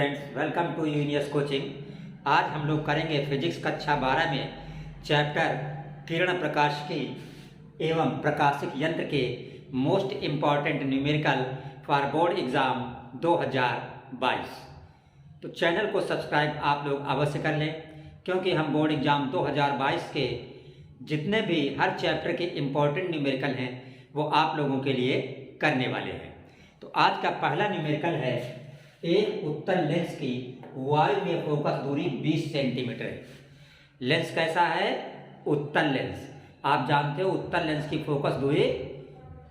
Students, welcome to Unius coaching. आज हम लोग करेंगे फिजिक्स कक्षा 12 में चैप्टर किरण प्रकाशिकी एवं प्रकाशिक यंत्र के most important numerical for board exam 2022। तो चैनल को सब्सक्राइब आप लोग अवश्य कर लें, क्योंकि हम बोर्ड एग्जाम 2022 के जितने भी हर चैप्टर के इम्पॉर्टेंट न्यूमेरिकल हैं वो आप लोगों के लिए करने वाले हैं। तो आज का पहला न्यूमेरिकल है, एक उत्तल लेंस की वायु में फोकस दूरी 20 सेंटीमीटर है। लेंस कैसा है? उत्तल लेंस। आप जानते हो उत्तल लेंस की फोकस दूरी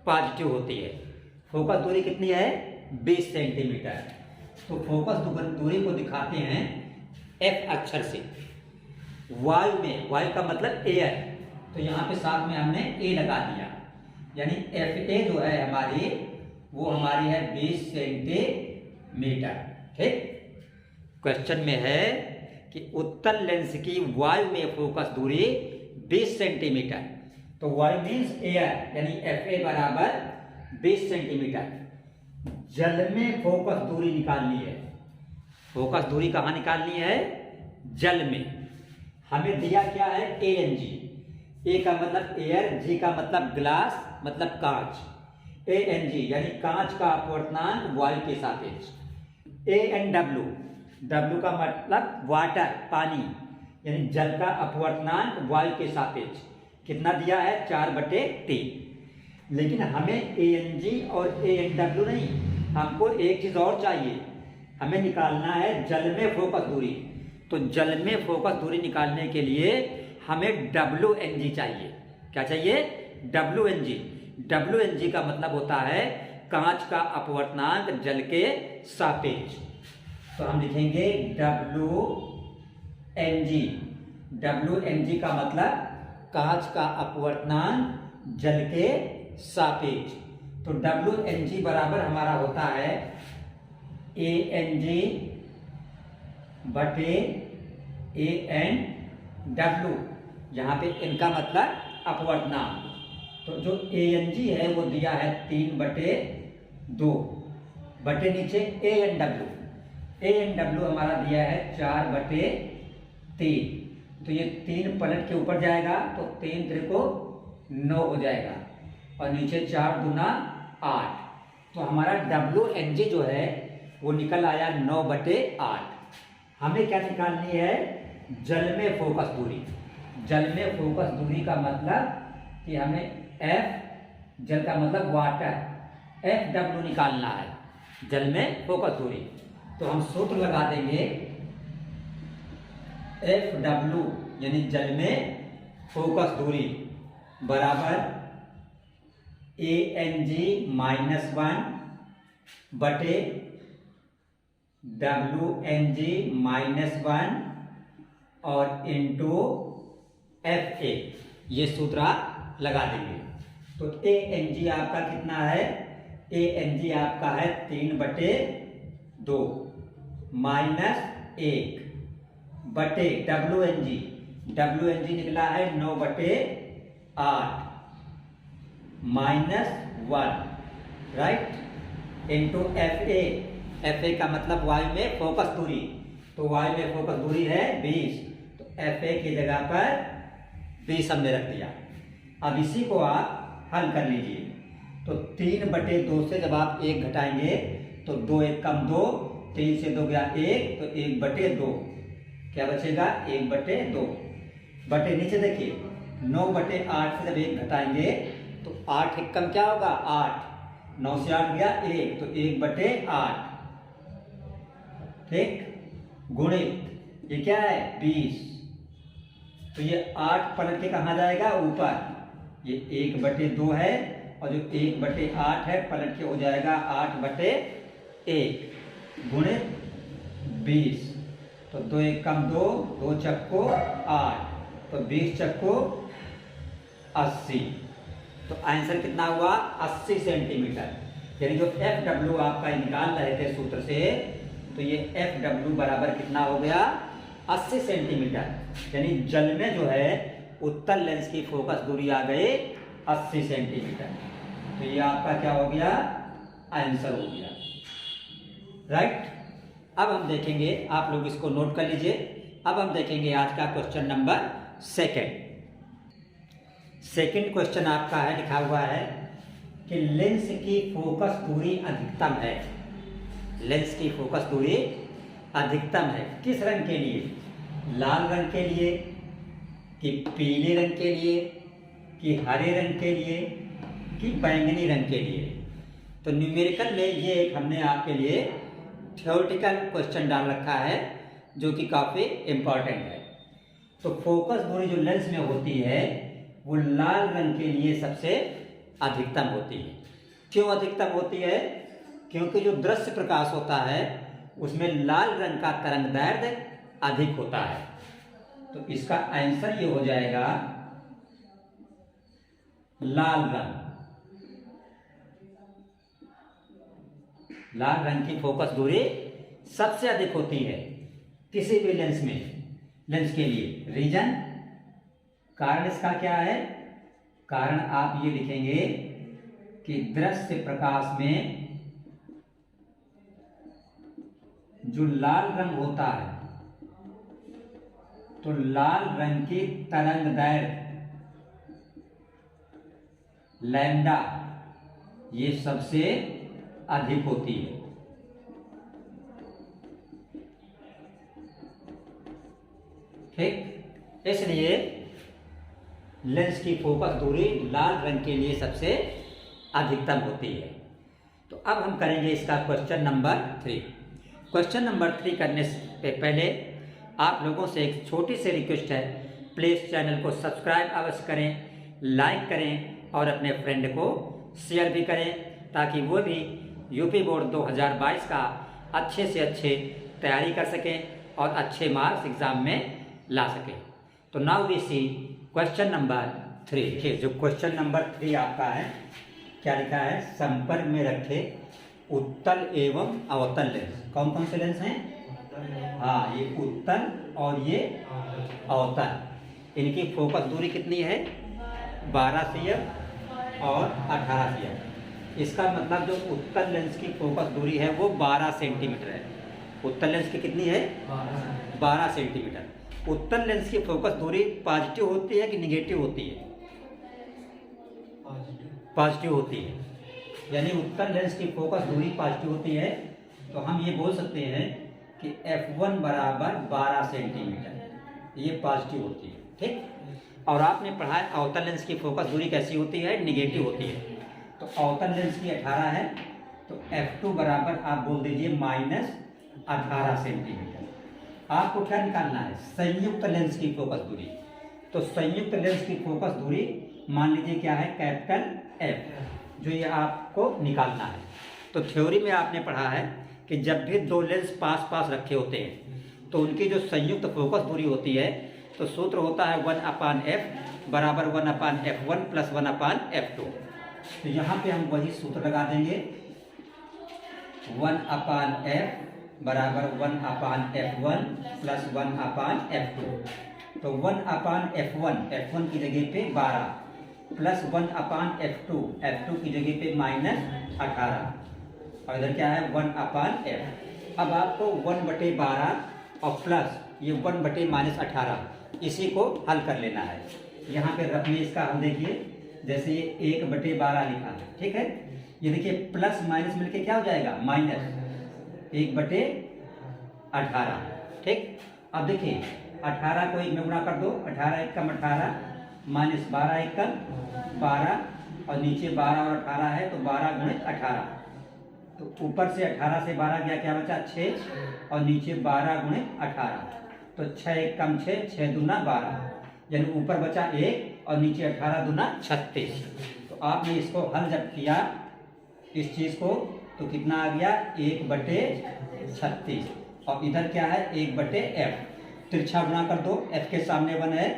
पॉजिटिव होती है। फोकस दूरी कितनी है? 20 सेंटीमीटर। तो फोकस दूरी को दिखाते हैं F अक्षर से। वायु में, वायु का मतलब एयर, तो यहाँ पे साथ में हमने ए लगा दिया, यानी FA जो है हमारी, वो हमारी है 20 सेंटीमीटर। ठीक, क्वेश्चन में है कि उत्तल लेंस की वायु में फोकस दूरी 20 सेंटीमीटर। तो वायु मीन्स एयर, यानी FA बराबर 20 सेंटीमीटर। जल में फोकस दूरी निकालनी है। फोकस दूरी कहाँ निकालनी है? जल में। हमें दिया क्या है? ANG। ए का मतलब एयर, जी का मतलब ग्लास, मतलब कांच। ANG यानी कांच का अपवर्तनांक वायु के सापेक्ष। ANW, W का मतलब वाटर, पानी, यानी जल का अपवर्तनांक वायु के सापेक्ष। कितना दिया है? 4/3। लेकिन हमें ANG और ANW नहीं, हमको एक चीज और चाहिए। हमें निकालना है जल में फोकस दूरी। तो जल में फोकस दूरी निकालने के लिए हमें WNG चाहिए। क्या चाहिए? WNG। WNG का मतलब होता है कांच का अपवर्तनांक जल के सापेक्ष। तो हम लिखेंगे WNG। WNG का मतलब कांच का अपवर्तनांक जल के सापेक्ष। तो WNG बराबर हमारा होता है ANG बटे ANW, जहां पे N का मतलब अपवर्तनांक। तो जो ANG है वो दिया है 3/2 बटे नीचे ANW। ANW हमारा दिया है 4/3। तो ये 3 पलट के ऊपर जाएगा तो 3 त्रिको 9 हो जाएगा, और नीचे 4 दूना 8। तो हमारा WNG जो है वो निकल आया 9/8। हमें क्या निकालनी है? जल में फोकस दूरी। जल में फोकस दूरी का मतलब कि हमें F, जल का मतलब वाटर, FW निकालना है जल में फोकस दूरी। तो हम सूत्र लगा देंगे FW यानी जल में फोकस दूरी बराबर ANG -1 बटे WNG -1 और इंटू FA। ये सूत्र आप लगा देंगे। तो ANG आपका कितना है? ANG आपका है 3/2 -1 बटे WNG निकला है 9/8 -1, राइट, इंटू FA का मतलब वायु में फोकस दूरी। तो वायु में फोकस दूरी है 20, तो FA की जगह पर 20 हमने रख दिया। अब इसी को आप हल कर लीजिए। तो 3/2 से जब आप 1 घटाएंगे तो 2 1 कम 2, 3 से 2 गया 1, तो 1/2 क्या बचेगा? 1/2 बटे नीचे देखिए 9/8 से जब 1 घटाएंगे तो 8 1 कम क्या होगा? 8, 9 से 8 गया 1, तो 1/8। ठीक, गुणित ये क्या है? 20। तो ये 8 पलट के कहाँ जाएगा? ऊपर। ये 1/2 है, और जो 1/8 है पलट के हो जाएगा 8/1 गुणित 20। तो 2 1 कम 2, 2 चक्को 8, तो 20 चक्को 80। तो आंसर कितना हुआ? 80 सेंटीमीटर। यानी जो FW आपका निकाल रहे थे सूत्र से, तो ये FW बराबर कितना हो गया? 80 सेंटीमीटर। यानी जल में जो है उत्तल लेंस की फोकस दूरी आ गई 80 सेंटीमीटर। तो ये आपका क्या हो गया? आंसर हो गया, राइट। अब हम देखेंगे, आप लोग इसको नोट कर लीजिए। अब हम देखेंगे आज का क्वेश्चन नंबर सेकंड क्वेश्चन आपका है, लिखा हुआ है कि लेंस की फोकस दूरी अधिकतम है। लेंस की फोकस दूरी अधिकतम है किस रंग के लिए? लाल रंग के लिए, कि पीले रंग के लिए, कि हरे रंग के लिए, कि बैंगनी रंग के लिए। तो न्यूमेरिकल में ये एक हमने आपके लिए थ्योरेटिकल क्वेश्चन डाल रखा है जो कि काफ़ी इम्पॉर्टेंट है। तो फोकस दूरी जो लेंस में होती है वो लाल रंग के लिए सबसे अधिकतम होती है। क्यों अधिकतम होती है? क्योंकि जो दृश्य प्रकाश होता है उसमें लाल रंग का तरंगदैर्ध्य अधिक होता है। तो इसका आंसर ये हो जाएगा लाल रंग। लाल रंग की फोकस दूरी सबसे अधिक होती है किसी भी लेंस में, लेंस के लिए। रीजन, कारण इसका क्या है? कारण आप ये लिखेंगे कि दृश्य प्रकाश में जो लाल रंग होता है तो लाल रंग की तरंगदैर्घ्य लैम्डा ये सबसे अधिक होती है। ठीक, इसलिए लेंस की फोकस दूरी लाल रंग के लिए सबसे अधिकतम होती है। तो अब हम करेंगे इसका क्वेश्चन नंबर 3। क्वेश्चन नंबर 3 करने से पहले आप लोगों से एक छोटी सी रिक्वेस्ट है, प्लीज़ चैनल को सब्सक्राइब अवश्य करें, लाइक करें और अपने फ्रेंड को शेयर भी करें ताकि वो भी यूपी बोर्ड 2022 का अच्छे से अच्छे तैयारी कर सकें और अच्छे मार्क्स एग्जाम में ला सकें। तो now we see question number 3। देखिए जो क्वेश्चन नंबर 3 आपका है, क्या लिखा है? संपर्क में रखे उत्तल एवं अवतल लेंस। कौन कौन से लेंस हैं? हाँ, ये उत्तल और ये अवतल। इनकी फोकस दूरी कितनी है? 12 cm और 18 cm। इसका मतलब जो उत्तल लेंस की फोकस दूरी है वो 12 सेंटीमीटर है। उत्तल लेंस की कितनी है? 12 सेंटीमीटर। उत्तल लेंस की फोकस दूरी पॉजिटिव होती है कि निगेटिव होती है? पॉजिटिव होती है, यानी उत्तल लेंस की फोकस दूरी पॉजिटिव होती है। तो हम ये बोल सकते हैं कि f1 बराबर 12 सेंटीमीटर, ये पॉजिटिव होती है। ठीक, और आपने पढ़ा है अवतल लेंस की फोकस दूरी कैसी होती है? निगेटिव होती है। तो अवतल लेंस की 18 है तो f2 बराबर आप बोल दीजिए -18 सेंटीमीटर। आपको क्या निकालना है? संयुक्त लेंस की फोकस दूरी। तो संयुक्त लेंस की फोकस दूरी मान लीजिए क्या है? कैपिटल F, जो ये आपको निकालना है। तो थ्योरी में आपने पढ़ा है कि जब भी दो लेंस पास पास रखे होते हैं तो उनकी जो संयुक्त फोकस दूरी होती है तो सूत्र होता है 1/f बराबर 1/f1 प्लस 1/f2। तो यहाँ पे हम वही सूत्र लगा देंगे, 1/f बराबर 1/f1 प्लस 1/f2। तो 1/f1, f1 की जगह पे 12 प्लस 1/f2, f2 की जगह पे -18 और इधर क्या है? 1/f। अब आपको 1/12 और प्लस ये 1/-18 इसी को हल कर लेना है। यहाँ पे रफ में इसका हल देखिए, जैसे ये 1/12 लिखा है, ठीक है? ये देखिए प्लस माइनस मिलके क्या हो जाएगा? माइनस 1/18। ठीक, अब देखिए 18 को 1 में गुणा कर दो, 18 एकम 18 माइनस 12 एकम 12 और नीचे 12 और 18 है तो 12 गुणित 18। तो ऊपर से 18 से 12 गया, क्या बचा? 6 और नीचे 12 गुणित 18 तो 6 एकम 6, 6 दूना 12, यानी ऊपर बचा 1 और नीचे 18 दूना 36। तो आपने इसको हल जब किया इस चीज़ को तो कितना आ गया? 1/36 और इधर क्या है? 1/f। तिरछा गुणा कर दो, f के सामने 1 है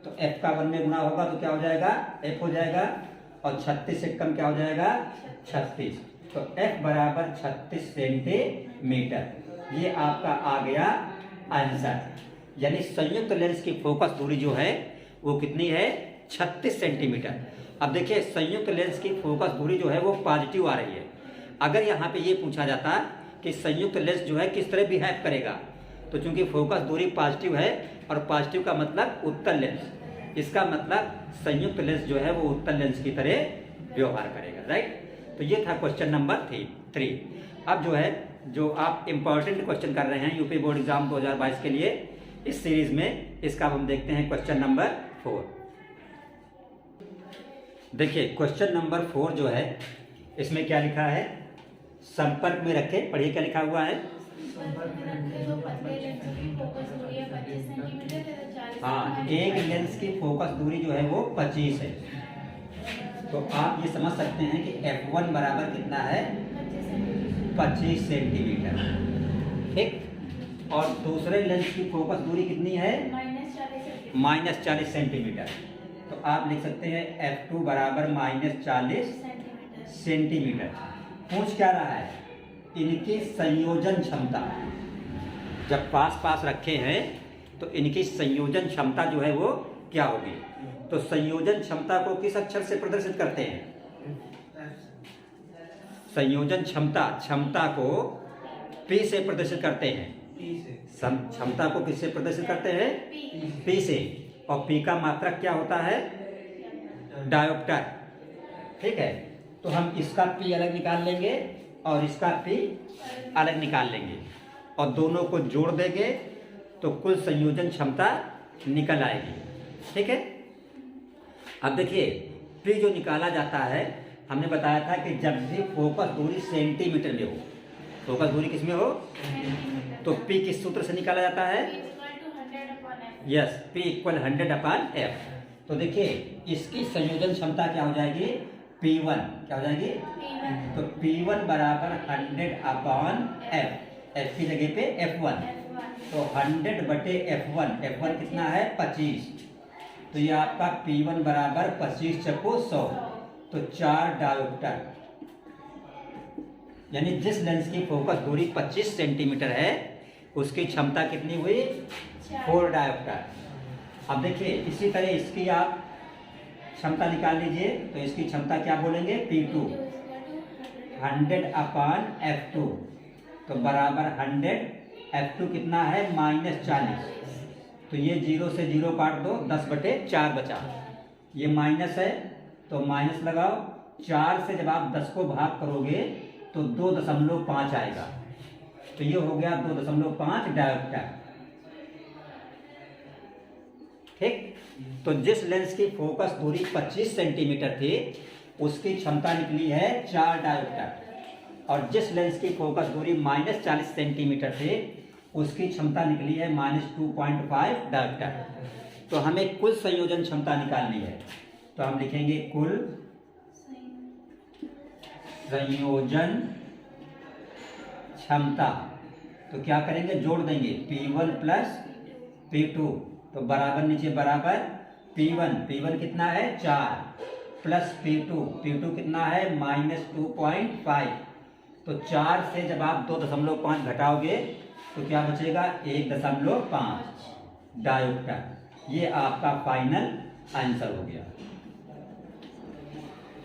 तो f का 1 में गुणा होगा तो क्या हो जाएगा? f हो जाएगा और 36 से कम क्या हो जाएगा? 36। तो f बराबर 36 सेंटीमीटर। ये आपका आ गया आंसर। यानी संयुक्त लेंस की फोकस दूरी जो है वो कितनी है? 36 सेंटीमीटर। अब देखिए संयुक्त लेंस की फोकस दूरी जो है वो पॉजिटिव आ रही है। अगर यहाँ पे ये पूछा जाता कि संयुक्त लेंस जो है किस तरह बिहेव करेगा। तो चूंकि फोकस दूरी पॉजिटिव है और पॉजिटिव का मतलब उत्तल लेंस, इसका मतलब संयुक्त लेंस जो है वो उत्तल लेंस की तरह व्यवहार करेगा, राइट। तो ये था क्वेश्चन नंबर 3। अब जो आप इम्पोर्टेंट क्वेश्चन कर रहे हैं यूपी बोर्ड एग्जाम 2022 के लिए इस सीरीज में, इसका हम देखते हैं क्वेश्चन नंबर 4। देखिए क्वेश्चन नंबर 4 जो है इसमें क्या लिखा है, संपर्क में रखे, पढ़िए क्या लिखा हुआ है। हाँ, एक लेंस की फोकस दूरी जो है वो 25 है। तो आप ये समझ सकते हैं कि F1 बराबर कितना है, 25 सेंटीमीटर, ठीक। और दूसरे लेंस की फोकस दूरी कितनी है, -40 सेंटीमीटर। तो आप लिख सकते हैं F2 बराबर -40 सेंटीमीटर। पूछ क्या रहा है, इनकी संयोजन क्षमता। जब पास पास रखे हैं तो इनकी संयोजन क्षमता जो है वो क्या होगी। तो संयोजन क्षमता को किस अक्षर से प्रदर्शित करते हैं, संयोजन क्षमता को P से प्रदर्शित करते हैं। क्षमता को किससे प्रदर्शित करते हैं, P से। और P का मात्रक क्या होता है, डायोप्टर, ठीक है। तो हम इसका P अलग निकाल लेंगे और इसका P अलग निकाल लेंगे और दोनों को जोड़ देंगे तो कुल संयोजन क्षमता निकल आएगी, ठीक है। अब देखिए P जो निकाला जाता है, हमने बताया था कि जब भी फोकस दूरी सेंटीमीटर में हो, फोकस दूरी किस में हो, तो P किस सूत्र से निकाला जाता है, यस, P = 100/F। तो देखिए इसकी संयोजन क्षमता क्या हो जाएगी, P1 क्या हो जाएगी, तो P1 बराबर 100/F, F की जगह पे F1, तो 100/F1, F1 कितना है 25। तो ये आपका P1 बराबर 25 × 100, तो 4 डायोप्टर। यानी जिस लेंस की फोकस दूरी 25 सेंटीमीटर है उसकी क्षमता कितनी हुई, 4 डायोप्टर। अब देखिए इसी तरह इसकी आप क्षमता निकाल लीजिए, तो इसकी क्षमता क्या बोलेंगे, P2 100/F2, तो बराबर 100, F2 कितना है -40। तो ये 0 से 0 काट दो, 10/4 बचा। ये माइनस है तो माइनस लगाओ, 4 से जब आप 10 को भाग करोगे तो 2.5 आएगा। तो ये हो गया 2.5 डायोप्टर, ठीक। तो जिस लेंस की फोकस दूरी 25 सेंटीमीटर थी उसकी क्षमता निकली है 4 डायोप्टर, और जिस लेंस की फोकस दूरी -40 सेंटीमीटर थी उसकी क्षमता निकली है -2.5 डायोप्टर। तो हमें कुल संयोजन क्षमता निकालनी है, तो हम लिखेंगे कुल संयोजन क्षमता। तो क्या करेंगे, जोड़ देंगे P1 + P2, तो बराबर नीचे बराबर P1 कितना है 4 प्लस P2 कितना है -2.5। तो 4 से जब आप 2.5 घटाओगे तो क्या बचेगा, 1.5 डायोप्टर। ये आपका फाइनल आंसर हो गया,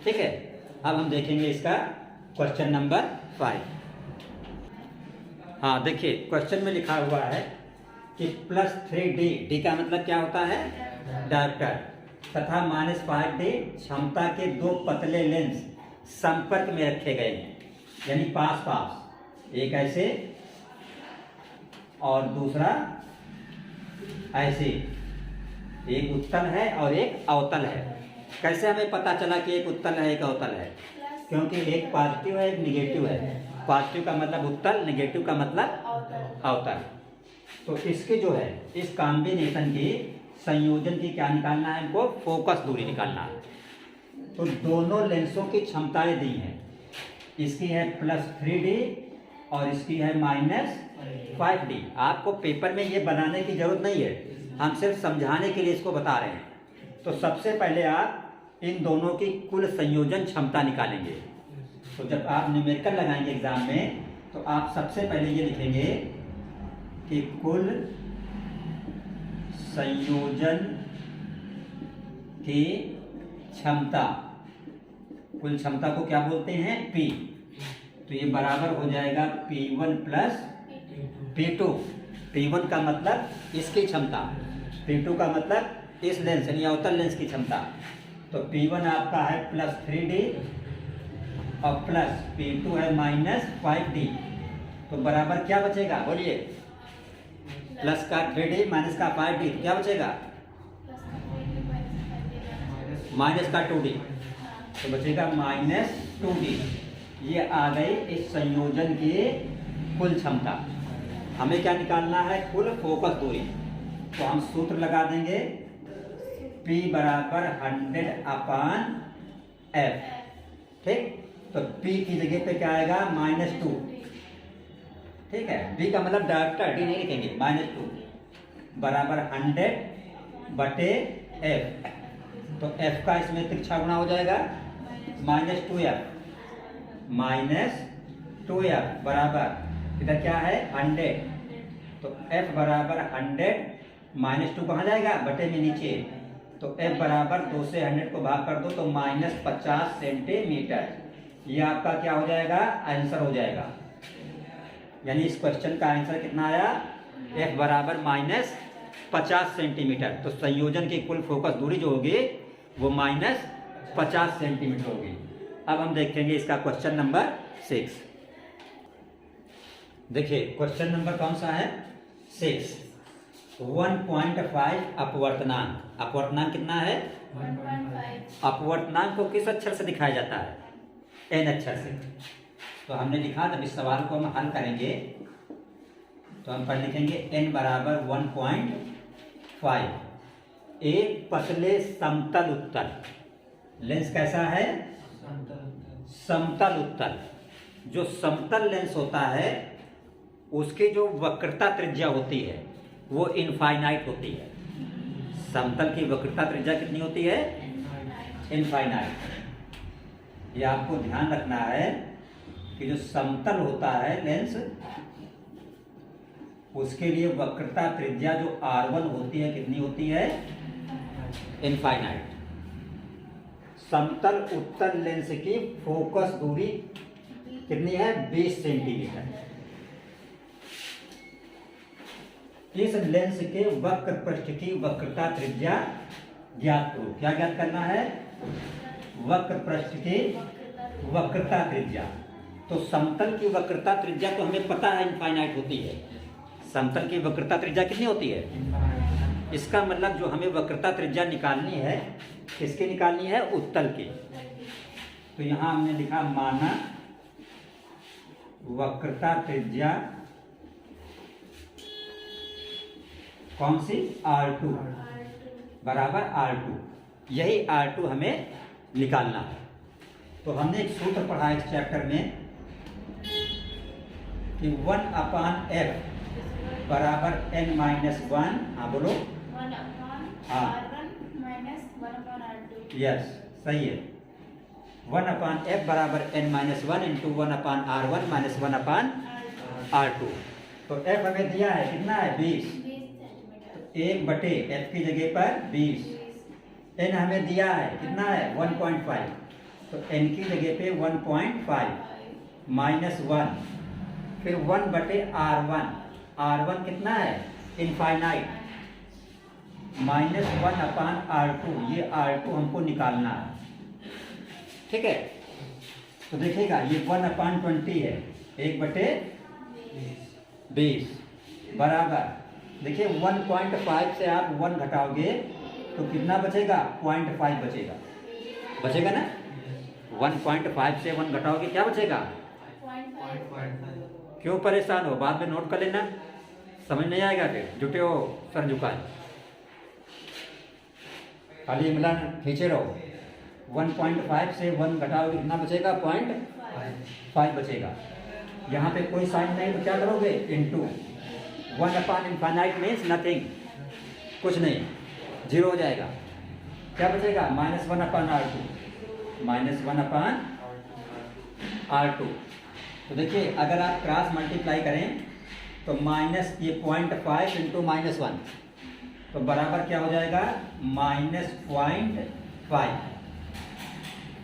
ठीक है। अब हम देखेंगे इसका क्वेश्चन नंबर 5। हाँ देखिए क्वेश्चन में लिखा हुआ है कि +3D, D का मतलब क्या होता है, डायोप्टर, तथा -5D क्षमता के 2 पतले लेंस संपर्क में रखे गए हैं, यानी पास पास, एक ऐसे और दूसरा ऐसे, एक उत्तल है और एक अवतल है। कैसे हमें पता चला कि एक उत्तल है एक अवतल है, क्योंकि एक पॉजिटिव है एक निगेटिव है। पॉजिटिव का मतलब उत्तल, निगेटिव का मतलब अवतल। तो इसके जो है इस कॉम्बिनेशन की संयोजन की क्या निकालना है, हमको फोकस दूरी निकालना है। तो दोनों लेंसों की क्षमताएं दी हैं, इसकी है +3D और इसकी है -5D। आपको पेपर में ये बनाने की जरूरत नहीं है, हम सिर्फ समझाने के लिए इसको बता रहे हैं। तो सबसे पहले आप इन दोनों की कुल संयोजन क्षमता निकालेंगे। तो जब आप न्यूमेरिकल लगाएंगे एग्जाम में तो आप सबसे पहले ये लिखेंगे कि कुल संयोजन की क्षमता, कुल क्षमता को क्या बोलते हैं, P। तो तो ये बराबर हो जाएगा P1 प्लस P2। P1 का मतलब इसकी क्षमता, P2 का मतलब इस लेंस यानी अवतल लेंस की क्षमता। तो P1 आपका है प्लस 3D और प्लस P2 है माइनस 5D। तो बराबर क्या बचेगा बोलिए? प्लस का 3D माइनस का 5D, क्या बचेगा? माइनस का 2D, तो बचेगा माइनस 2D। ये आ गई इस संयोजन की कुल क्षमता। हमें क्या निकालना है? कुल फोकस दूरी। तो हम सूत्र लगा देंगे P बराबर 100/F। ठीक, तो P की जगह पे क्या आएगा? -2। ठीक है, B का मतलब डायरेक्टर, D नहीं लिखेंगे, -2 बराबर 100/F। तो F का इसमें तिरछा गुणा हो जाएगा -2F बराबर इधर क्या है? 100। तो F बराबर 100 -2 कहाँ जाएगा? बटे में नीचे। तो F बराबर 2 से 100 को भाग कर दो तो -50 सेंटीमीटर। ये आपका क्या हो जाएगा? आंसर हो जाएगा। यानी इस क्वेश्चन का आंसर कितना आया? F बराबर -50 सेंटीमीटर। तो संयोजन की कुल फोकस दूरी जो होगी वो -50 सेंटीमीटर होगी। अब हम देखेंगे इसका क्वेश्चन नंबर 6। देखिए क्वेश्चन नंबर कौन सा है? 6। 1.5 अपवर्तनांक। अपवर्तनांक कितना है? 1.5। अपवर्तनांक को किस अक्षर से दिखाया जाता है? n अक्षर से। तो हमने लिखा, जब इस सवाल को हम हल करेंगे तो हम पर लिखेंगे n बराबर 1.5। एक पतले समतल उत्तल लेंस कैसा है? समतल उत्तल। जो समतल लेंस होता है उसकी जो वक्रता त्रिज्या होती है वो इनफाइनाइट होती है। समतल की वक्रता त्रिज्या कितनी होती है? इनफाइनाइट। ये आपको ध्यान रखना है कि जो समतल होता है लेंस उसके लिए वक्रता त्रिज्या जो R1 होती है कितनी होती है? इनफाइनाइट। समतल उत्तल लेंस की फोकस दूरी कितनी है? 20 सेंटीमीटर। इस लेंस के वक्र पृष्ठ की वक्रता त्रिज्या ज्ञात करो। क्या ज्ञात करना है? वक्र पृष्ठ की वक्रता त्रिज्या। तो समतल की वक्रता त्रिज्या तो हमें पता है इनफाइनाइट होती है। समतल की वक्रता त्रिज्या कितनी होती है? इसका मतलब जो हमें वक्रता त्रिज्या निकालनी है, किसकी निकालनी है? उत्तल की। तो यहां हमने लिखा माना वक्रता त्रिज्या कौन सी? R2 बराबर R2। यही R2 हमें निकालना है। तो हमने एक सूत्र पढ़ा इस चैप्टर में कि 1/F बराबर n-1। हाँ बोलो। 1/R1 - 1/R2। यस, सही है। 1/F बराबर n-1 इंटू 1/R1 - 1/R2। तो F हमें दिया है कितना है? 20। 1/F की जगह पर 20। n हमें दिया है कितना है? 1.5। तो n की जगह पे 1.5 -1 फिर 1/R1। R1 कितना है? इनफाइनाइट। -1/R2। ये R2 हमको निकालना है। ठीक है, तो देखिएगा ये 1/20 है। 1/20 बराबर, देखिए 1.5 से आप 1 घटाओगे तो कितना बचेगा? 0.5 बचेगा। बचेगा ना? 1.5 से 1 घटाओगे क्या बचेगा? 0.5। क्यों परेशान हो? बाद में नोट कर लेना, समझ नहीं आएगा फिर जुटे हो सर झुकाए, खाली मिलान खींचे रहो। 1.5 से 1 घटाओगे कितना बचेगा? 0.5 बचेगा। यहाँ पे कोई साइन नहीं तो क्या करोगे? इनटू 1/इनफाइनाइट मीन्स नथिंग, कुछ नहीं, 0 हो जाएगा। क्या बचेगा? -1/R2। -1/R2। तो देखिए अगर आप क्रॉस मल्टीप्लाई करें तो माइनस ये 0.5 इंटू -1 तो बराबर क्या हो जाएगा? -0.5।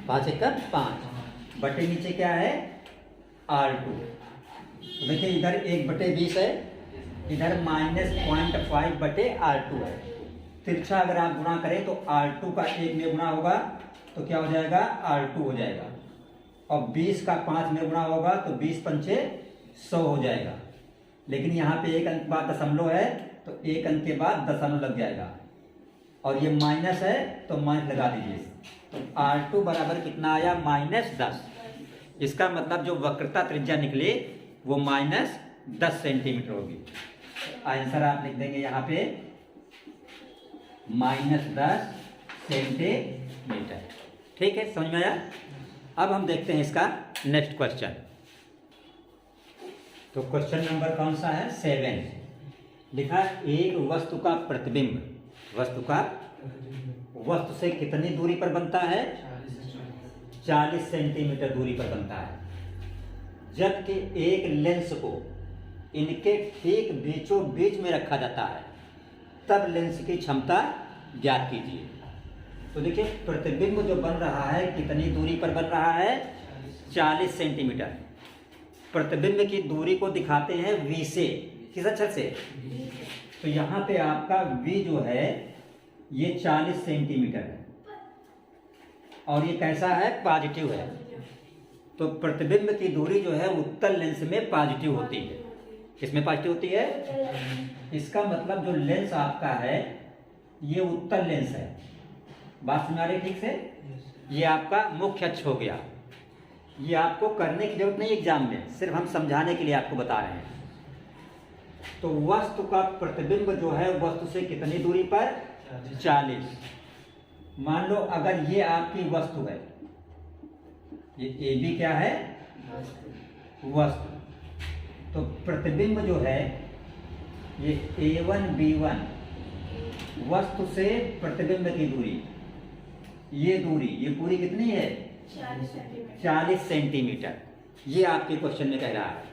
5 × 5 बटे नीचे क्या है? R2। तो देखिए इधर 1/20 है, इधर -0.5/R2 है। तिरछा अगर आप गुणा करें तो R2 का 1 में गुणा होगा तो क्या हो जाएगा, R2 हो जाएगा। और 20 का 5 में गुणा होगा तो 20 पंचे 100 हो जाएगा। लेकिन यहाँ पे एक अंक बाद दशमलव है तो एक अंक के बाद दशमलव लग जाएगा, और ये माइनस है तो माइनस लगा दीजिए। तो R2 बराबर कितना आया, -10। इसका मतलब जो वक्रता त्रिज्या निकली वो -10 सेंटीमीटर होगी। आंसर आप लिख देंगे यहाँ पे -10 सेंटीमीटर। ठीक है, समझ में आया। अब हम देखते हैं इसका नेक्स्ट क्वेश्चन। तो क्वेश्चन नंबर कौन सा है, 7। लिखा एक वस्तु का प्रतिबिंब वस्तु से कितनी दूरी पर बनता है, 40 सेंटीमीटर दूरी पर बनता है। जबकि एक लेंस को इनके ठीक बीचों बीच में रखा जाता है, तब लेंस की क्षमता ज्ञात कीजिए। तो देखिए प्रतिबिंब जो बन रहा है कितनी दूरी पर बन रहा है, 40 सेंटीमीटर। प्रतिबिंब की दूरी को दिखाते हैं V से, किस अक्षर से, तो यहाँ पे आपका V जो है ये 40 सेंटीमीटर है और ये कैसा है, पॉजिटिव है। तो प्रतिबिंब की दूरी जो है उत्तल लेंस में पॉजिटिव होती है। किसमें पॉजिटिव होती है, इसका मतलब जो लेंस आपका है ये उत्तल लेंस है। बात सुना रहे ठीक से, ये आपका मुख्य अक्ष हो गया। ये आपको करने की जरूरत नहीं एग्जाम में, सिर्फ हम समझाने के लिए आपको बता रहे हैं। तो वस्तु का प्रतिबिंब जो है वस्तु से कितनी दूरी पर, 40। मान लो अगर ये आपकी वस्तु है, ये AB क्या है, वस्तु, तो प्रतिबिंब जो है ये A1 B1 वस्तु से प्रतिबिंब की दूरी, ये दूरी, ये पूरी कितनी है, 40 सेंटीमीटर। ये आपके क्वेश्चन में कह रहा है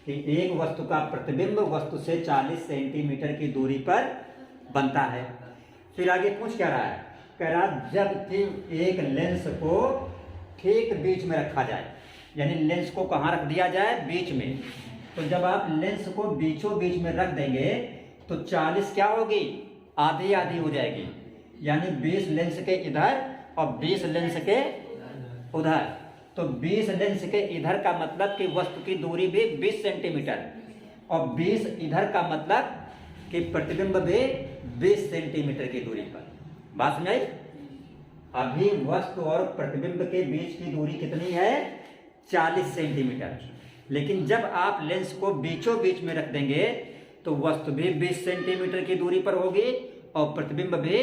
कि एक वस्तु का प्रतिबिंब वस्तु से 40 सेंटीमीटर की दूरी पर बनता है। फिर आगे पूछ क्या रहा है, कह रहा जब कि एक लेंस को ठीक बीच में रखा जाए, यानी लेंस को कहाँ रख दिया जाए, बीच में। तो जब आप लेंस को बीचों बीच में रख देंगे तो 40 क्या होगी, आधी आधी हो जाएगी, यानी 20 लेंस के इधर और 20 लेंस के उधर। तो 20 लेंस के इधर का मतलब कि वस्तु की दूरी भी 20 सेंटीमीटर, और 20 इधर का मतलब कि प्रतिबिंब भी 20 सेंटीमीटर की दूरी पर। बात समझ आई। अभी वस्तु और प्रतिबिंब के बीच की दूरी कितनी है, 40 सेंटीमीटर। लेकिन जब आप लेंस को बीचों बीच में रख देंगे तो वस्तु भी 20 सेंटीमीटर की दूरी पर होगी और प्रतिबिंब भी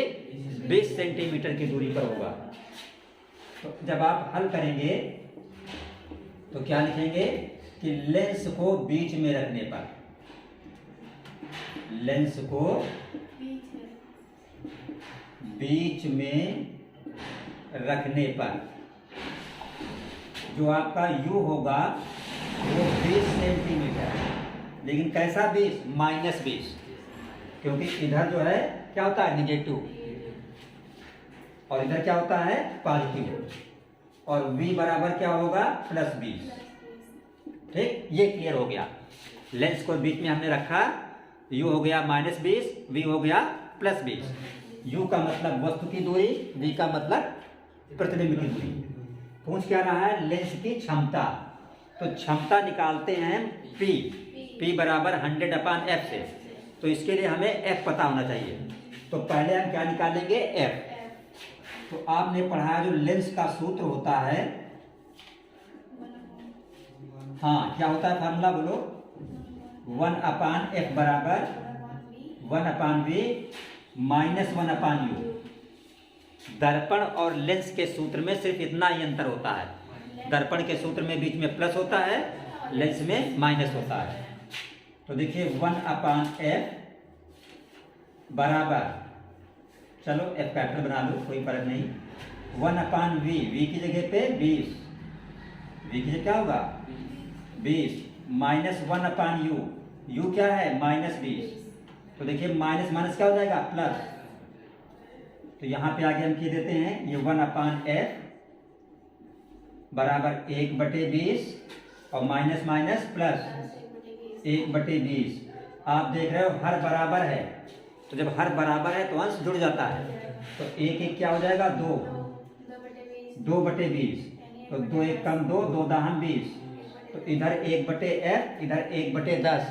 20 सेंटीमीटर की दूरी पर होगा। तो जब आप हल करेंगे तो क्या लिखेंगे कि लेंस को बीच में रखने पर, लेंस को बीच में रखने पर जो आपका U होगा वो 20 सेंटीमीटर, लेकिन कैसा 20, -20, क्योंकि इधर जो है क्या होता है, निगेटिव, और इधर क्या होता है, पॉजिटिव, और V बराबर क्या होगा, +20। ठीक, ये क्लियर हो गया। लेंस को बीच में हमने रखा, U हो गया -20, V हो गया +20। U का मतलब वस्तु की दूरी, V का मतलब प्रतिबिंब की दूरी। पूछ क्या रहा है, लेंस की क्षमता। तो क्षमता निकालते हैं P बराबर 100/F से। तो इसके लिए हमें F पता होना चाहिए। तो पहले हम क्या निकालेंगे, F। तो आपने पढ़ा जो लेंस का सूत्र होता है, हाँ क्या होता है फार्मूला बोलो, 1/F बराबर 1/V -1/U। दर्पण और लेंस के सूत्र में सिर्फ इतना ही अंतर होता है। दर्पण के सूत्र में बीच में प्लस होता है, लेंस में माइनस होता है। तो देखिए 1/F बराबर, चलो F कैपिटल बना लो, कोई फर्क नहीं, 1/V, V की जगह पे 20, V की जगह क्या होगा 20, -1/U, U क्या है -20। तो देखिए माइनस माइनस क्या हो जाएगा, प्लस। तो यहाँ पे आगे हम क्या देते हैं, ये 1/F बराबर 1/20 और माइनस माइनस प्लस प्लस 1/20। आप देख रहे हो हर बराबर है, तो जब हर बराबर है तो अंश जुड़ जाता है, तो एक एक क्या हो जाएगा 2, 2/20। तो 2 एक कम 2, 2 दाहम 20। तो इधर 1/f, इधर 1/10।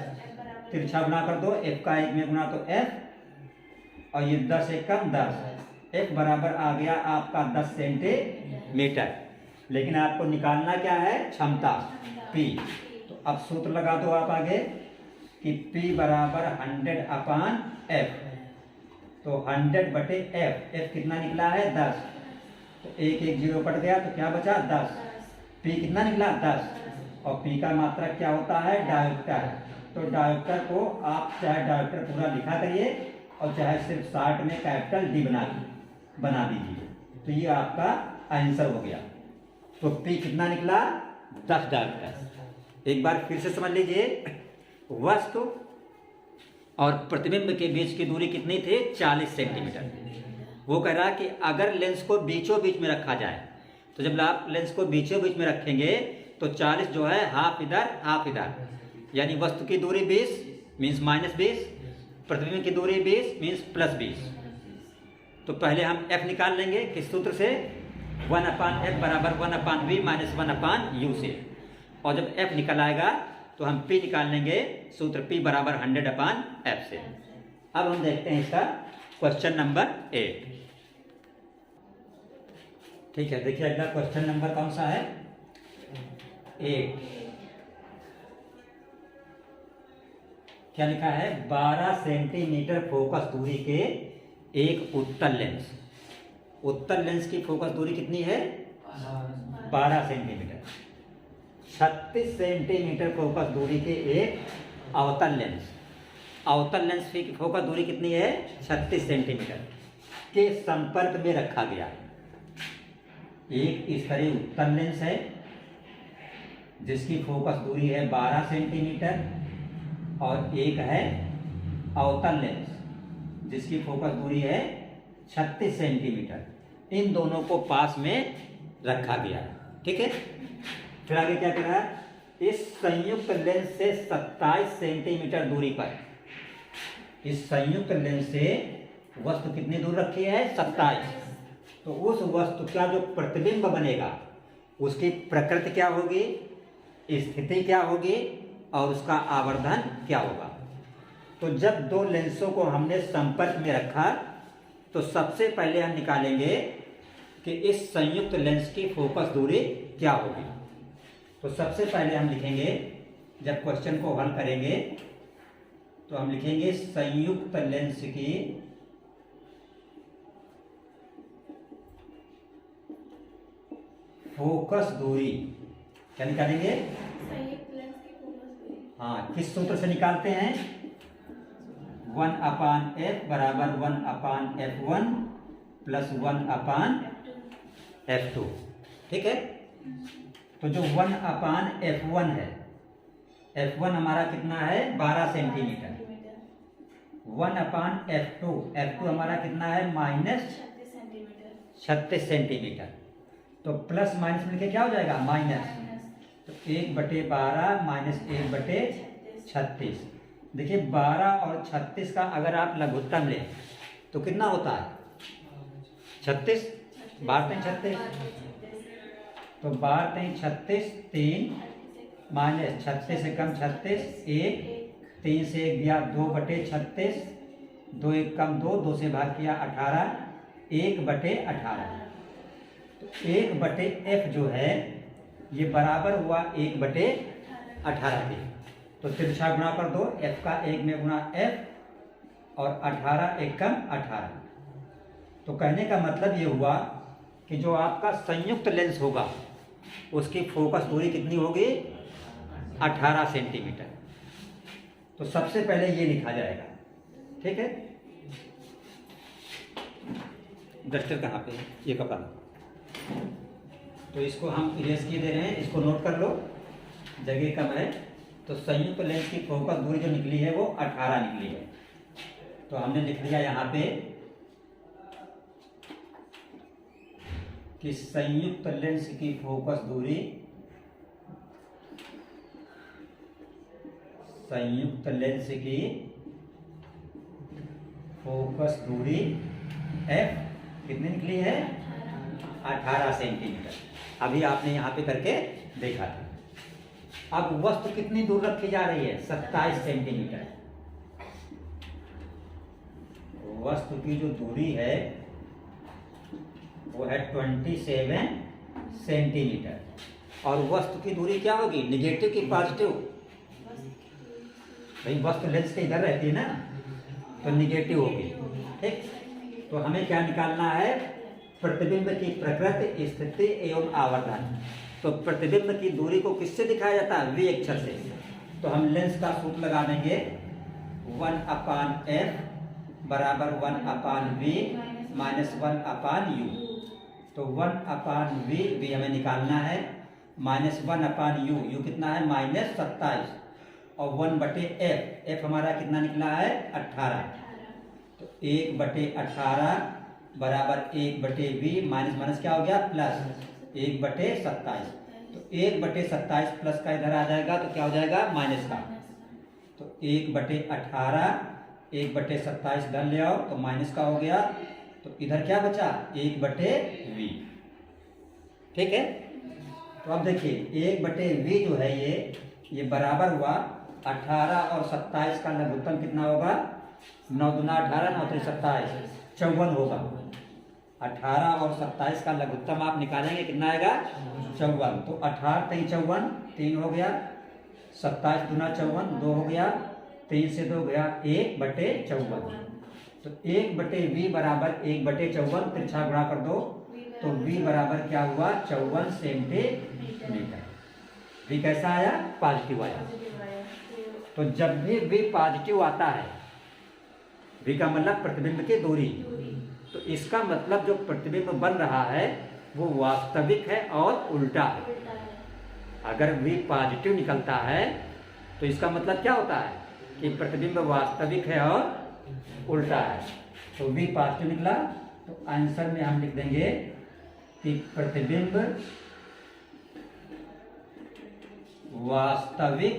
तिरछा गुणा कर दो, f का 1 में गुणा तो f, और ये 10 एक कम 10। f बराबर आ गया आपका 10 सेंटीमीटर। लेकिन आपको निकालना क्या है, क्षमता P। तो अब सूत्र लगा दो आप आगे कि P बराबर 100/f। तो 100/f, f कितना निकला है 10। तो 1 1 0 कट गया, तो क्या बचा 10। P कितना निकला 10। और P का मात्रक क्या होता है, डायोप्टर। तो डायोप्टर को आप चाहे डायोप्टर पूरा लिखा करिए और चाहे सिर्फ शॉर्ट में कैपिटल D बना दीजिए। तो ये आपका आंसर हो गया। तो P कितना निकला 10 डायोप्टर। एक बार फिर से समझ लीजिए, वस्तु और प्रतिबिंब के बीच की दूरी कितनी थी, 40 सेंटीमीटर। वो कह रहा कि अगर लेंस को बीचों बीच में रखा जाए, तो जब आप लेंस को बीचों बीच में रखेंगे तो 40 जो है हाफ इधर हाफ इधर, यानी वस्तु की दूरी 20 मीन्स -20, प्रतिबिंब की दूरी 20 मीन्स +20। तो पहले हम f निकाल लेंगे किस सूत्र से, 1/f बराबर 1/v माइनस 1/u से। और जब f निकल आएगा तो हम p निकाल लेंगे, सूत्र p बराबर 100/f से। अब हम देखते हैं इसका क्वेश्चन नंबर 8। ठीक है, देखिए अगला क्वेश्चन नंबर कौन सा है, 8। क्या लिखा है, 12 सेंटीमीटर फोकस दूरी के एक उत्तल लेंस। उत्तल लेंस की फोकस दूरी कितनी है, 12 सेंटीमीटर। 36 सेंटीमीटर फोकस दूरी के एक अवतल लेंस। अवतल लेंस की फोकस दूरी कितनी है, 36 सेंटीमीटर के संपर्क में रखा गया। एक इस तरह उत्तल लेंस है जिसकी फोकस दूरी है 12 सेंटीमीटर, और एक है अवतल लेंस जिसकी फोकस दूरी है 36 सेंटीमीटर। इन दोनों को पास में रखा गया। ठीक है, फिर आगे क्या कह रहा है, इस संयुक्त लेंस से 27 सेंटीमीटर दूरी पर, इस संयुक्त लेंस से वस्तु कितनी दूर रखी है, 27। तो उस वस्तु का जो प्रतिबिंब बनेगा उसकी प्रकृति क्या होगी, स्थिति क्या होगी, और उसका आवर्धन क्या होगा। तो जब दो लेंसों को हमने संपर्क में रखा तो सबसे पहले हम निकालेंगे कि इस संयुक्त लेंस की फोकस दूरी क्या होगी। तो सबसे पहले हम लिखेंगे, जब क्वेश्चन को हल करेंगे तो हम लिखेंगे संयुक्त लेंस की फोकस दूरी। क्या निकालेंगे, हाँ, किस सूत्र से निकालते हैं, 1/f बराबर 1/f1 प्लस 1/f2। ठीक है, तो जो 1/f1 है, f1 हमारा कितना है 12 सेंटीमीटर। 1/f2, f2 हमारा कितना है -36 सेंटीमीटर। तो प्लस माइनस मिलके क्या हो जाएगा, माइनस। तो 1/12 माइनस 1/36। देखिए 12 और 36 का अगर आप लघुत्तम लें तो कितना होता है, 36। 12 36, तो 12 36, 3 माइनस 36 से कम 36, 1 3 से 1 दिया 2/36, 2 1 कम 2, 2 से भाग किया 18, 1/18। तो 1/f जो है ये बराबर हुआ 1/18 के। तो तिरछा गुणा कर दो, f का 1 में गुणा f और 18 1 कम 18। तो कहने का मतलब ये हुआ कि जो आपका संयुक्त लेंस होगा उसकी फोकस दूरी कितनी होगी, 18 सेंटीमीटर। तो सबसे पहले ये लिखा जाएगा। ठीक है, डस्टर कहाँ पे है, ये कपड़ा, तो इसको हम इरेज किए दे रहे हैं, इसको नोट कर लो, जगह कम है। तो संयुक्त लेंस की फोकस दूरी जो निकली है वो 18 निकली है। तो हमने लिख दिया यहाँ पे कि संयुक्त लेंस की फोकस दूरी संयुक्त लेंस की फोकस दूरी f कितनी निकली है? 18 सेंटीमीटर। अभी आपने यहाँ पे करके देखा था। अब वस्तु कितनी दूर रखी जा रही है? 27 सेंटीमीटर। वस्तु की जो दूरी है वो है 27 सेंटीमीटर। और वस्तु की दूरी क्या होगी? निगेटिव की पॉजिटिव? भाई वस्तु लेंस के इधर रहती है ना, तो निगेटिव होगी। ठीक, तो हमें क्या निकालना है? प्रतिबिंब की प्रकृति, स्थिति एवं आवर्धन। तो प्रतिबिंब की दूरी को किससे दिखाया जाता है? v अक्षर से। तो हम लेंस का सूत्र लगा देंगे 1/f बराबर 1/v माइनस 1/u। तो 1/v भी हमें निकालना है, माइनस 1/u, u कितना है? -27, और 1/f, f हमारा कितना निकला है? 18। तो 1/18 बराबर 1/v माइनस माइनस क्या हो गया? प्लस 1/27। तो 1/27 प्लस का इधर आ जाएगा तो क्या हो जाएगा? माइनस का। तो 1/18 1/27 इधर ले आओ तो माइनस का हो गया। तो इधर क्या बचा? 1/v। ठीक है, तो अब देखिए 1/v जो है ये बराबर हुआ 18 और 27 का लघुत्तम कितना होगा? 9 दूना 18, 9 3 27, 54 होगा। 18 और 27 का लघुत्तम आप निकालेंगे कितना आएगा? 54। तो 18 3 54, 3 हो गया, 27 दूना 54, 2 हो गया, 3 से 2 गया 1/54। तो 1/v बराबर 1/54, तिरछा गुणा कर दो तो v बराबर क्या हुआ? 54 सेंटीमीटर। v कैसा आया? पॉजिटिव आया। तो जब भी v पॉजिटिव आता है, v का मतलब प्रतिबिंब की दूरी, तो इसका मतलब जो प्रतिबिंब बन रहा है वो वास्तविक है और उल्टा है। अगर v पॉजिटिव निकलता है तो इसका मतलब क्या होता है कि प्रतिबिंब वास्तविक है और उल्टा है। तो v पॉजिटिव निकला, तो आंसर में हम लिख देंगे कि प्रतिबिंब वास्तविक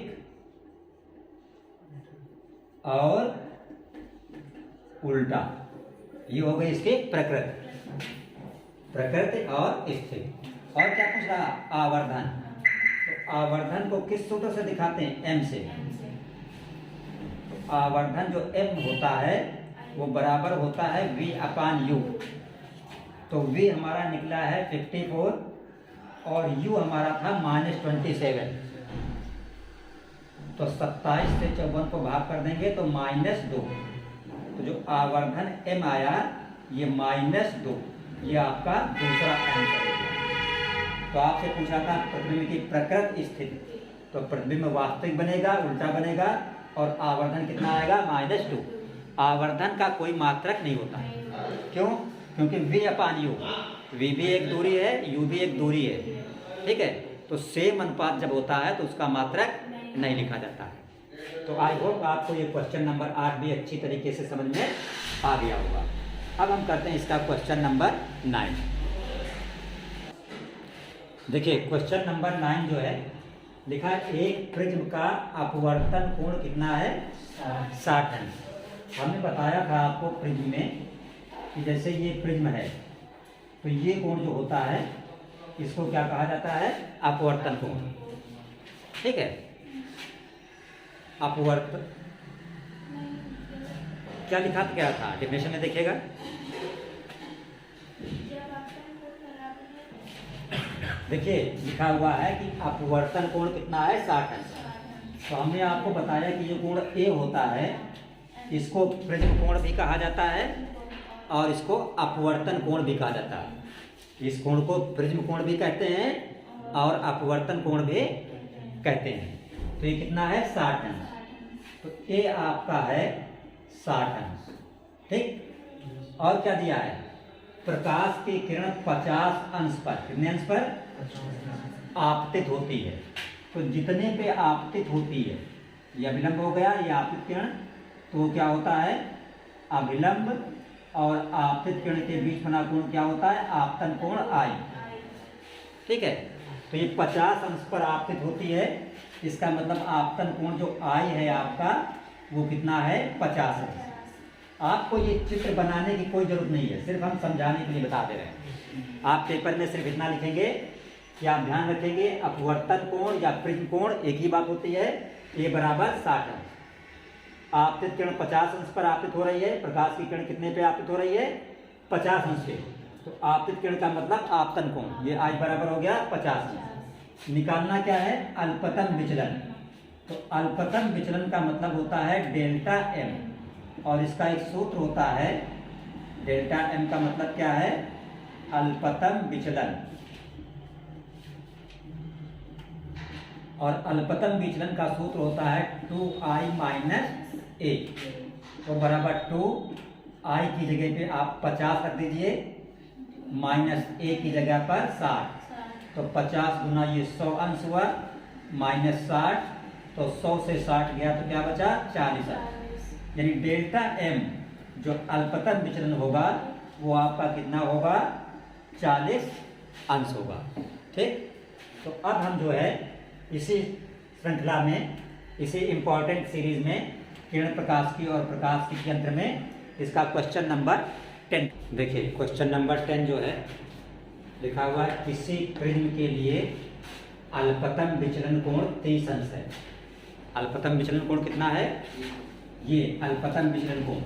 और उल्टा। ये हो गई इसकी प्रकृति और स्थिति। और क्या पूछ रहा? आवर्धन। तो आवर्धन को किस सूत्र से दिखाते हैं? m से। तो आवर्धन जो m होता है वो बराबर होता है v/u। तो v हमारा निकला है 54 और u हमारा था -27। तो 27 से 54 को भाग कर देंगे तो -2। तो जो आवर्धन m आया ये -2, ये आपका दूसरा आंसर हो गया। तो आपसे पूछा था प्रतिबिंब की प्रकृति स्थिति, तो प्रतिबिंब वास्तविक बनेगा, उल्टा बनेगा, और आवर्धन कितना आएगा? -2। आवर्धन का कोई मात्रक नहीं होता। क्यों? क्योंकि v/u, v भी एक दूरी है, u भी एक दूरी है। ठीक है, तो सेम अनुपात जब होता है तो उसका मात्रक नहीं लिखा जाता है। तो आई होप आपको ये क्वेश्चन नंबर 8 भी अच्छी तरीके से समझ में आ गया होगा। अब हम करते हैं इसका क्वेश्चन नंबर 9। देखिए क्वेश्चन नंबर 9 जो है लिखा है एक प्रिज्म का अपवर्तन कोण कितना है? 60 अंश। हमने बताया था आपको प्रिज्म में कि जैसे ये प्रिज्म है तो ये कोण जो होता है इसको क्या कहा जाता है? अपवर्तन कोण। ठीक है, अपवर्तन क्या लिखा क्या था? डेफिनेशन में देखिएगा। देखिए लिखा हुआ है कि अपवर्तन कोण कितना है? 60 अंश। तो हमने आपको बताया कि ये कोण A होता है, इसको प्रिज्म कोण भी कहा जाता है और इसको अपवर्तन कोण भी कहा जाता है। इस कोण को प्रिज्म कोण भी कहते हैं और अपवर्तन कोण भी कहते हैं। तो ये कितना है? 60 अंश। तो A आपका है 60 अंश। ठीक, और क्या दिया है? प्रकाश की किरण 50 अंश पर, कितने अंश पर? आपतित होती है। तो जितने पे आपतित होती है, ये अभिलंब हो गया, ये आपतित किरण, तो क्या होता है? अभिलंब और आपतित किरण के बीच बना कोण क्या होता है? आपतन कोण I। ठीक है, तो ये 50 अंश पर आपतित होती है। इसका मतलब आपतन कोण जो आई है आपका वो कितना है 50 अंश। आपको ये चित्र बनाने की कोई जरूरत नहीं है, सिर्फ हम समझाने के लिए बता दे रहे हैं। आप पेपर में सिर्फ इतना लिखेंगे कि आप ध्यान रखेंगे अपवर्तन कोण या प्रिज्म कोण एक ही बात होती है, ए बराबर 60 अंश। आपतित किरण 50 अंश पर आपतित हो रही है, प्रकाश की किरण कितने पे आपतित हो रही है 50 अंश पे। तो आपतित किरण का मतलब आपतन कोण, ये आज बराबर हो गया 50 अंश। निकालना क्या है अल्पतन विचलन। तो अल्पतन विचलन का मतलब होता है डेल्टा एम, और इसका एक सूत्र होता है डेल्टा एम का मतलब क्या है अल्पतन विचलन। और अल्पतन विचलन का सूत्र होता है 2i माइनस ए, तो बराबर 2i की जगह पे आप 50 रख दीजिए, माइनस ए की जगह पर 60। तो 50 गुना ये 100 अंश हुआ, माइनस 60, तो 100 से 60 गया तो क्या बचा 40 अंश। यानी डेल्टा एम जो अल्पतन विचलन होगा वो आपका कितना होगा 40 अंश होगा। ठीक, तो अब हम जो है इसी श्रृंखला में, इसी इम्पोर्टेंट सीरीज में किरण प्रकाश की और प्रकाश की यंत्र में इसका क्वेश्चन नंबर 10 देखिए। क्वेश्चन नंबर 10 जो है लिखा हुआ है किसी प्रिज्म के लिए अल्पतन विचलन कोण 30 अंश है। अल्पतन विचलन कोण कितना है ये अल्पतन विचलन कोण।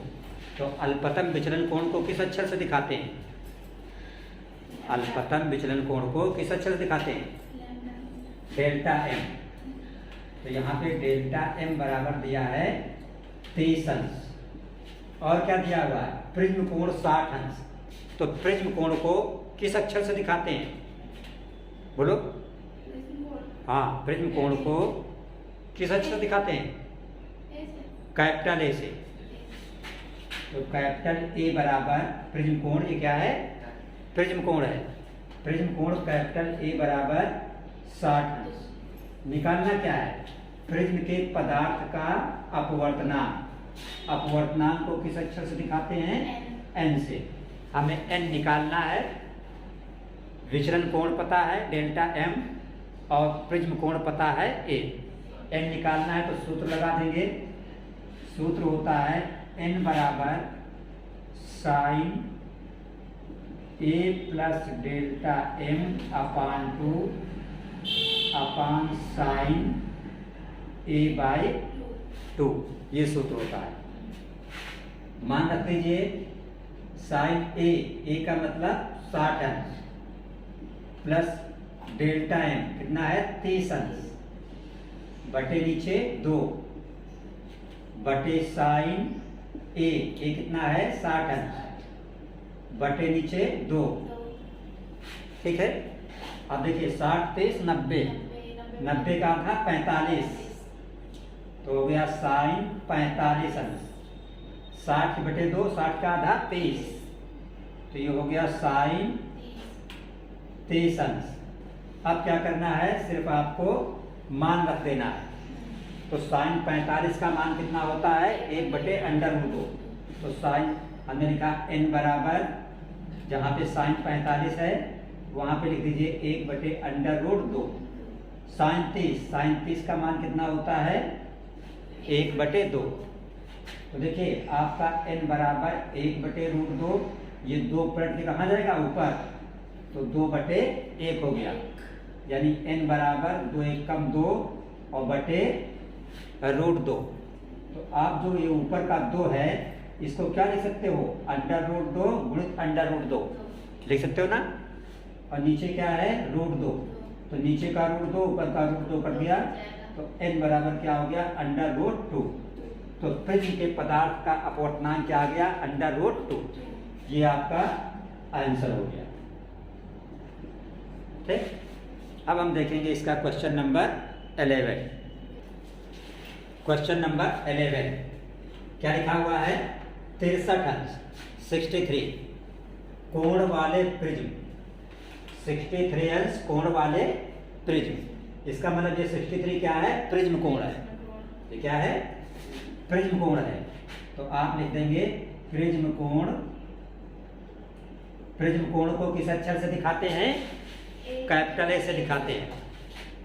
तो अल्पतन विचलन कोण को किस अक्षर से दिखाते हैं? अल्पतन विचलन कोण को किस अक्षर से दिखाते हैं? Delta m. तो यहाँ पे डेल्टा एम बराबर दिया है 30 अंश, और क्या दिया हुआ है प्रिज्म कोण 60 अंश। तो प्रिज्म कोण को किस अक्षर से दिखाते हैं बोलो? हाँ, प्रिज्म कोण को किस अक्षर से दिखाते हैं? कैपिटल ए से। तो कैपिटल ए बराबर प्रिज्म कोण, ये क्या है प्रिज्म कोण है। प्रिज्म कोण कैपिटल ए बराबर 60 अंश। निकालना क्या है प्रिज्म के पदार्थ का अपवर्तनांक। अपवर्तनांक को किस अक्षर से दिखाते हैं? एन से। हमें एन निकालना है, विचलन कोण पता है डेल्टा एम और प्रिज्म कोण पता है ए। एन निकालना है तो सूत्र लगा देंगे। सूत्र होता है एन बराबर sine A plus delta m upon 2 upon sine A by 2, ये सूत्र होता है। मान रख दीजिए साइन ए का मतलब 60 अंश प्लस डेल्टा एम कितना है 30 अंश बटे नीचे 2 बटे साइन ए कितना है 60 अंश बटे नीचे 2। ठीक है, अब देखिए 60 30 90, 90 का आधा 45, तो हो गया साइन 45 अंश। 60 बटे 2, 60 का आधा 30, तो ये हो गया साइन 30 अंश। अब क्या करना है सिर्फ आपको मान रख देना है। तो साइन 45 का मान कितना होता है 1 बटे अंडर रूट 2। तो साइन हमने लिखा n बराबर, जहाँ पे साइन 45 है वहाँ पे लिख दीजिए 1 बटे अंडर रूट 2। साइन 30 का मान कितना होता है 1 बटे 2। तो देखिए आपका n बराबर 1 बटे रूट 2, ये 2 पलट के कहाँ जाएगा ऊपर, तो 2 बटे 1 हो गया। यानी n बराबर 2 1 कम 2 और बटे रूट 2। तो आप जो ये ऊपर का 2 है इसको क्या लिख सकते हो अंडर रूट 2 गुणित अंडर रूट 2 लिख सकते हो ना। और नीचे क्या है रूट 2, तो नीचे का रूट 2 ऊपर का रूट 2 कट गया, तो n बराबर क्या हो गया अंडर रूट 2। तो प्रिज्म के पदार्थ का अपवर्तनांक क्या आ गया अंडर रूट 2। ये आपका आंसर हो गया। ठीक, अब हम देखेंगे इसका क्वेश्चन नंबर 11। क्वेश्चन नंबर 11 क्या लिखा हुआ है 63 अंश 63 कोण वाले प्रिज्म, 63 अंश कोण वाले प्रिज्म। इसका मतलब ये 63 क्या है प्रिज्म कोण है। ये क्या है प्रिज्म कोण है। तो आप लिख देंगे प्रिज्म कोण। प्रिज्म कोण को किस अक्षर से दिखाते हैं कैपिटल ए से दिखाते हैं।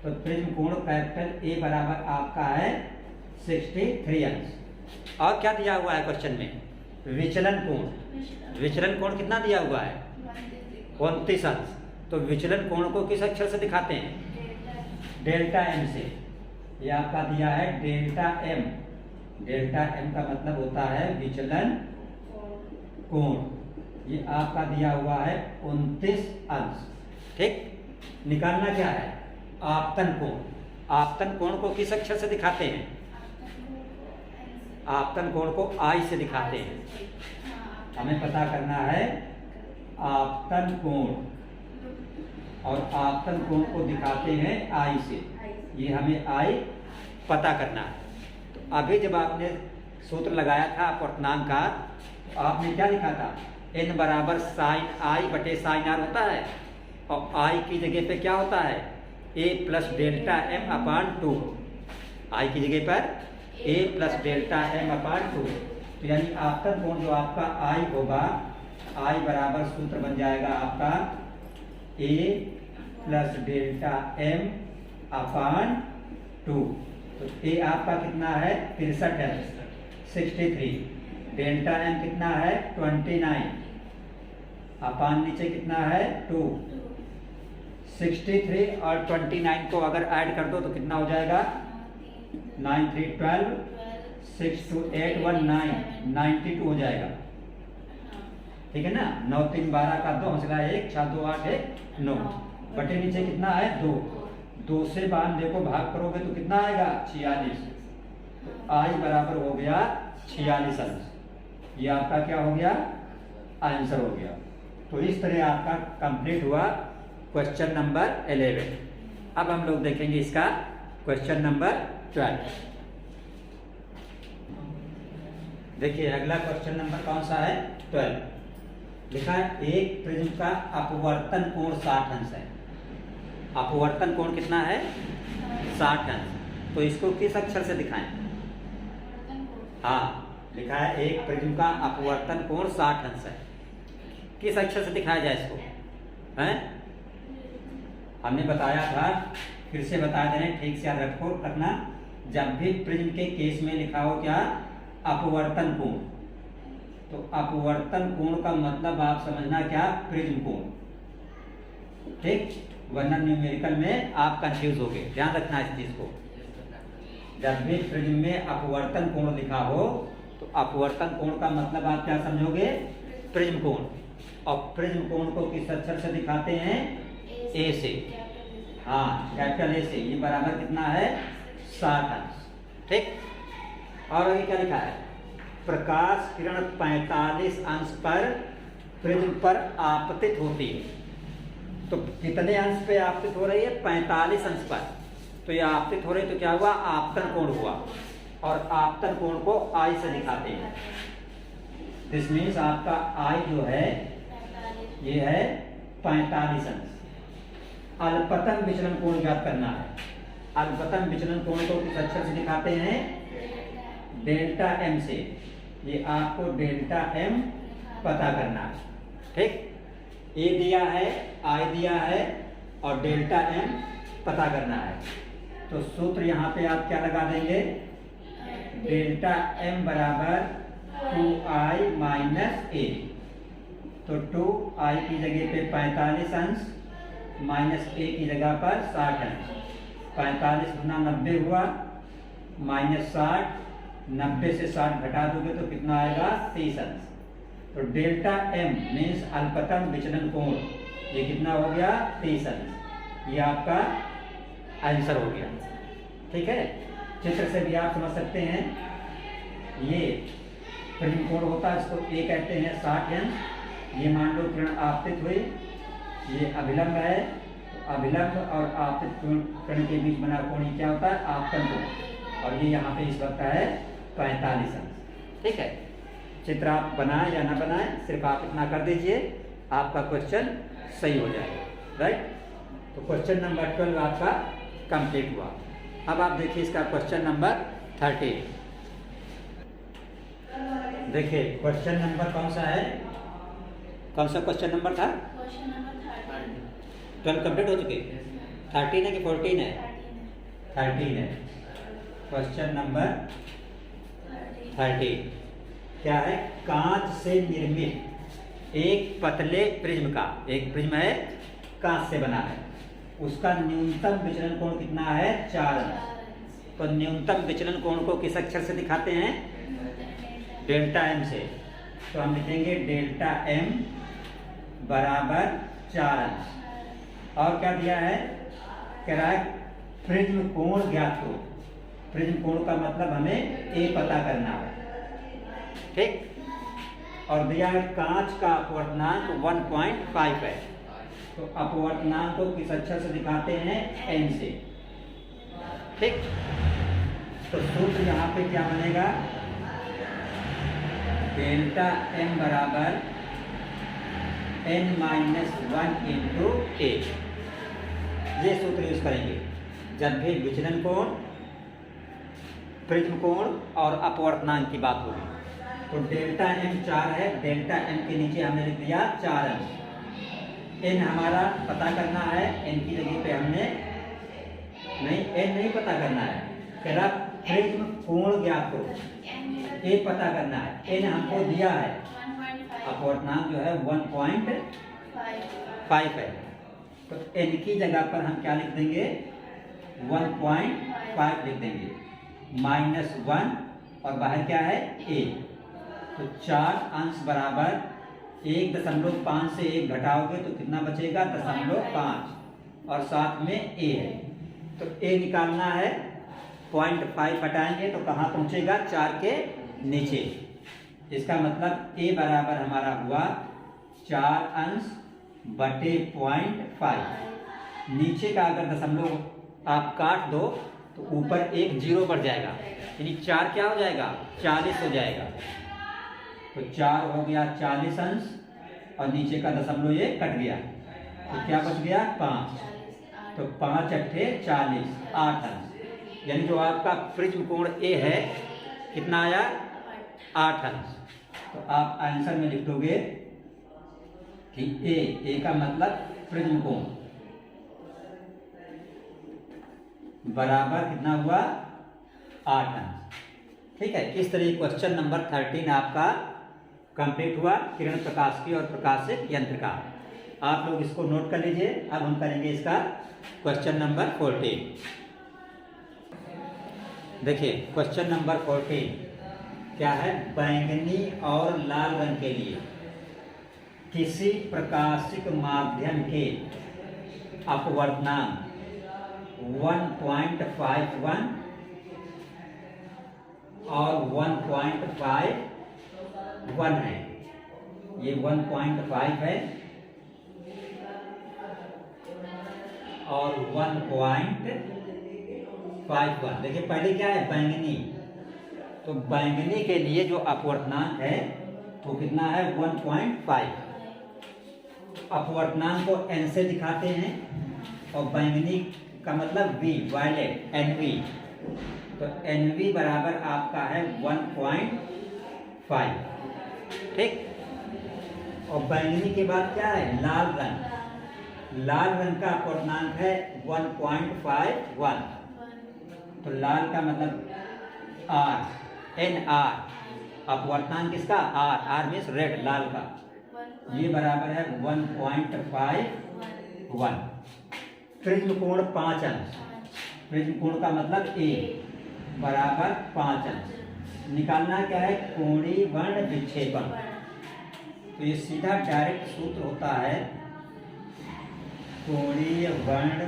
तो प्रिज्म कोण कैपिटल ए बराबर आपका है 63 अंश। और क्या दिया हुआ है क्वेश्चन में? विचलन कोण। विचलन कोण कितना दिया हुआ है? 29 अंश। तो विचलन कोण को किस अक्षर से दिखाते हैं? डेल्टा एम से। ये आपका दिया है डेल्टा एम। डेल्टा एम का मतलब होता है विचलन कोण। ये आपका दिया हुआ है 29 अंश। ठीक, निकालना क्या है? आपतन कोण। आपतन कोण को किस अक्षर से दिखाते हैं? आपतन कोण को आई से दिखाते हैं। हमें पता करना है आपतन कोण, और आपतन कोण को दिखाते हैं आई से। ये हमें आई पता करना है। तो अभी जब आपने सूत्र लगाया था अपवर्तनांक का, तो आपने क्या लिखा था? n बराबर साइन आई बटे साइन आर होता है, और आई की जगह पे क्या होता है? a plus delta m upon 2। आई की जगह पर a plus delta m upon 2। तो यानी आपतन कोण जो आपका आई होगा, आई बराबर सूत्र बन जाएगा आपका a plus delta m upon 2। तो a आपका कितना है? 63 है, 63। डेल्टा एम कितना है? 29। अपान नीचे कितना है? 2। 63 और 29 को अगर ऐड कर दो तो कितना हो जाएगा? 9 3 12, 6 2 8 1 9, 92 हो जाएगा। ठीक है ना? 9 3 12 का 2 हौसला 1, 6 2 8 1 9। बटे नीचे कितना है? 2। 2 से 92 को भाग करोगे तो कितना आएगा? 46। तो आई बराबर हो गया 46 अंश। ये आपका क्या हो गया? आंसर हो गया। तो इस तरह आपका कंप्लीट हुआ क्वेश्चन नंबर 11। अब हम लोग देखेंगे इसका क्वेश्चन नंबर 12। देखिए अगला क्वेश्चन नंबर कौन सा है? 12। लिखा है एक प्रिज्म का अपवर्तन कोण 60 अंश है। अपवर्तन कोण कितना है? 60 अंश। तो इसको किस अक्षर से दिखाएं? हाँ, लिखा है एक प्रिज्म का अपवर्तन कोण 60 अंश है। किस अक्षर से दिखाया जाए इसको? हैं? हमने बताया था, फिर से बता दे रहे हैं, ठीक से याद रखना। जब भी प्रिज्म के केस में लिखा हो क्या? अपवर्तन कोण। तो अपवर्तन कोण का मतलब आप समझना क्या? प्रिज्म कोण। ठीक, वरना न्यूमेरिकल में आप कंफ्यूज हो गए। ध्यान रखना इस चीज को। जब भी प्रिज्म में अपवर्तन कोण लिखा हो तो अपवर्तन कोण का मतलब आप क्या समझोगे? प्रिज्म कोण। और प्रिज्म कोण को किस अक्षर से दिखाते हैं? ए से। हाँ, कैपिटल ए से। ये बराबर कितना है? 60 अंश। ठीक, और आगे क्या लिखा है? प्रकाश किरण 45 अंश पर प्रिज्म पर आपतित होती है। तो कितने अंश पे आपतित हो रही है? 45 अंश पर। तो ये आपतित हो रही, तो क्या हुआ? आपतन कोण हुआ। और आपतन कोण को आई से दिखाते हैं। दिस मीन्स आपका आई जो है ये है 45 अंश। अल्पतन विचलन कोण ज्ञात करना है। अल्पतन विचलन कोण को किस अक्षर से दिखाते हैं? डेल्टा एम से। ये आपको डेल्टा एम पता करना है। ठीक, ए दिया है, आई दिया है, और डेल्टा एम पता करना है। तो सूत्र यहाँ पे आप क्या लगा देंगे? डेल्टा एम बराबर 2i माइनस ए। तो 2i की जगह पे 45 अंश माइनस ए की जगह पर 60 अंश। 45 गुना 90 हुआ, माइनस 60। 90 से 60 घटा दोगे तो कितना आएगा? 30 अंश। तो डेल्टा एम मीन्स अल्पतन विचलन कोण, ये कितना हो गया? 30 अंश। ये आपका आंसर हो गया। ठीक है, चित्र से भी आप समझ सकते हैं। ये प्रिज्म कोण होता है, इसको ए कहते हैं 60 अंश। ये मान लो किरण आपतित हुई, ये अभिलंब है। तो अभिलंब और आपतित किरण के बीच बना कोण क्या होता है? आपतन कोण। और ये यहाँ पे इस वक्त है 45 अंश। ठीक है, चित्र आप बनाएं या ना बनाएं, सिर्फ आप इतना कर दीजिए, आपका क्वेश्चन सही हो जाएगा। राइट, तो क्वेश्चन नंबर 12 आपका कंप्लीट हुआ। अब आप देखिए इसका क्वेश्चन नंबर 13। देखिए क्वेश्चन नंबर कौन सा है? कौन सा क्वेश्चन नंबर था? Question number 13। 12 कंप्लीट हो चुके? 13 है कि 14 है? 13 है। क्वेश्चन नंबर 13 क्या है? कांच से निर्मित एक पतले प्रिज्म का, एक प्रिज्म है कांच से बना है, उसका न्यूनतम विचलन कोण कितना है? 4 अंश। तो न्यूनतम विचलन कोण को किस अक्षर से दिखाते हैं? डेल्टा एम से। तो हम लिखेंगे डेल्टा एम बराबर 4 अंश। और क्या दिया है? कह रहा है प्रिज्म कोण ज्ञात करो। प्रिज्म कोण का मतलब हमें ए पता करना है, ठीक। और दिया है कांच का अपवर्तनांक 1.5 है। तो अपवर्तनांक को किस अक्षर से दिखाते हैं? एन से, ठीक। तो सूत्र यहाँ पे क्या बनेगा? डेल्टा एम बराबर n-1 इंटू ए। ये सूत्र यूज करेंगे जब भी विचलन कोण, प्रिज्म कोण और अपवर्तनांक की बात होगी। तो डेल्टा एम 4 है, डेल्टा एम के नीचे हमने लिख दिया 4 अंश। एन हमारा पता करना है, एन की जगह पे हमने नहीं, एन नहीं पता करना है, कह रहा प्रिज्म कोण ज्ञात करो, ए पता करना है। एन हमको दिया है, अपवर्तनांक जो है 1.5 है। तो एन की जगह पर हम क्या लिख देंगे? 1.5 लिख देंगे, -1 और बाहर क्या है? ए। तो 4 अंश बराबर 1.5 से 1 घटाओगे तो कितना बचेगा? 0.5 और साथ में ए है। तो ए निकालना है, 0.5 हटाएंगे तो कहाँ पहुंचेगा? 4 के नीचे। इसका मतलब ए बराबर हमारा हुआ 4 अंश बटे 0.5। नीचे का अगर दशमलव आप काट दो तो ऊपर एक 0 बढ़ जाएगा, यानी 4 क्या हो जाएगा? 40 हो जाएगा। तो 4 हो गया 40 अंश और नीचे का दशमलव ये कट गया, तो क्या बच गया? 5। तो 5 अट्ठे 40, 8 अंश। यानी जो आपका प्रिज्म कोण ए है कितना आया? 8 अंश। तो आप आंसर में लिख दोगे कि ए का मतलब प्रिज्म कोण बराबर कितना हुआ? 8 अंश, ठीक है। इस तरह क्वेश्चन नंबर 13 आपका कंप्लीट हुआ, किरण प्रकाशिकी और प्रकाशिक यंत्र का। आप लोग इसको नोट कर लीजिए। अब हम करेंगे इसका क्वेश्चन नंबर 14। देखिए क्वेश्चन नंबर 14 क्या है? बैंगनी और लाल रंग के लिए किसी प्रकाशिक माध्यम के अपवर्तनांक 1.51 और 1.51 है। ये 1.5 है और 1.51। देखिए पहले क्या है? बैंगनी। तो बैंगनी के लिए जो अपवर्तनांक है वो कितना है? 1.5। अपवर्तनांक को n से दिखाते हैं और बैंगनी का मतलब V, वायलेट, NV। तो NV बराबर आपका है 1.5, ठीक। और बैंगनी के बाद क्या है? लाल रंग। लाल रंग का अपवर्तनांक है 1.51। तो लाल का मतलब R, NR। अपवर्तनांक किसका? R मीन्स रेड, लाल का। ये बराबर है 1.51। प्रिज्म कोण 5 अंश। प्रिज्म कोण का मतलब ए बराबर 5 अंश। निकालना क्या है? कोणीय वर्ण विक्षेपण। तो ये सीधा डायरेक्ट सूत्र होता है कोणीय वर्ण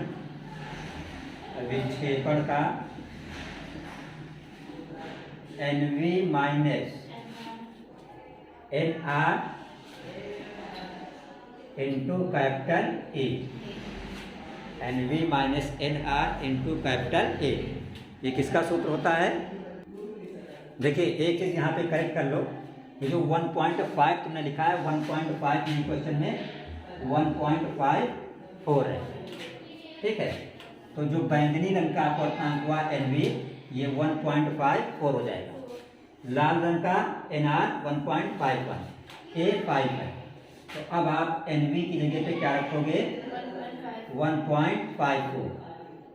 विक्षेपण का NV minus NR into capital A. NV minus NR into capital A, ये किसका सूत्र होता है? देखिए एक चीज यहाँ पे करेक्ट कर लो, ये जो 1.5 तुमने लिखा है 1.5 इन क्वेश्चन में 1.54 है, ठीक है। तो जो बैंगनी रंग का अपवर्तनांक हुआ NV ये 1.54 हो जाएगा। लाल रंग का NR 1.51, A 5 है। तो अब आप NV की जगह पे क्या रखोगे? 1.54,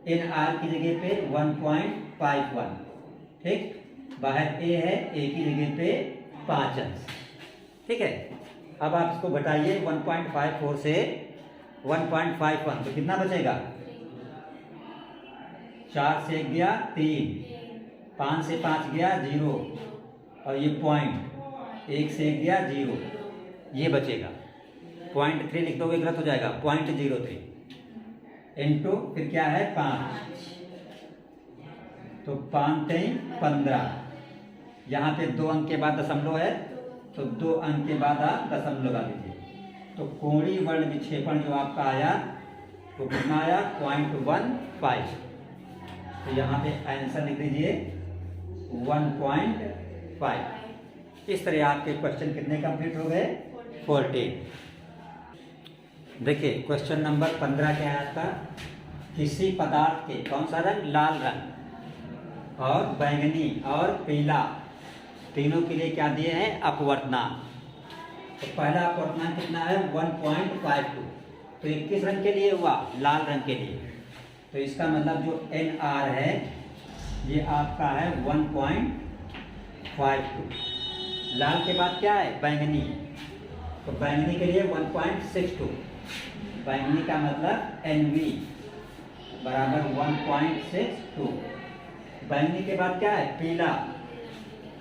एन आर की जगह पे 1.51, ठीक। बाहर ए है, ए की जगह पे 5 अंश, ठीक है। अब आप इसको घटाइए 1.54 से 1.51, तो कितना बचेगा? 4 से 1 गया 3, 5 से 5 गया 0, और ये पॉइंट 1 से 1 गया 0, ये बचेगा। 0.3 लिख दोगे गलत हो जाएगा, 0.03 इंटू फिर क्या है 5, तो 5 3 15, यहाँ पे 2 अंक के बाद दशमलव है, तो 2 अंक के बाद आप दशमलव लगा दीजिए। तो कोणीय वर्ण विक्षेपण जो आपका आया वो कितना आया? 0.15। तो यहाँ पे आंसर लिख दीजिए 1.5। इस तरह आपके क्वेश्चन कितने कंप्लीट हो गए? 14। देखिए क्वेश्चन नंबर 15 क्या है आपका? किसी पदार्थ के कौन सा रंग? लाल रंग और बैंगनी और पीला, तीनों के लिए क्या दिए हैं? अपवर्तनांक। तो पहला अपवर्तनांक कितना है? 1.52। तो ये किस रंग के लिए हुआ? लाल रंग के लिए। तो इसका मतलब जो एन आर है ये आपका है 1.52। लाल के बाद क्या है? बैंगनी। तो बैंगनी के लिए 1.62। बैंगनी का मतलब एन वी बराबर 1.62। बैंगनी के बाद क्या है? पीला।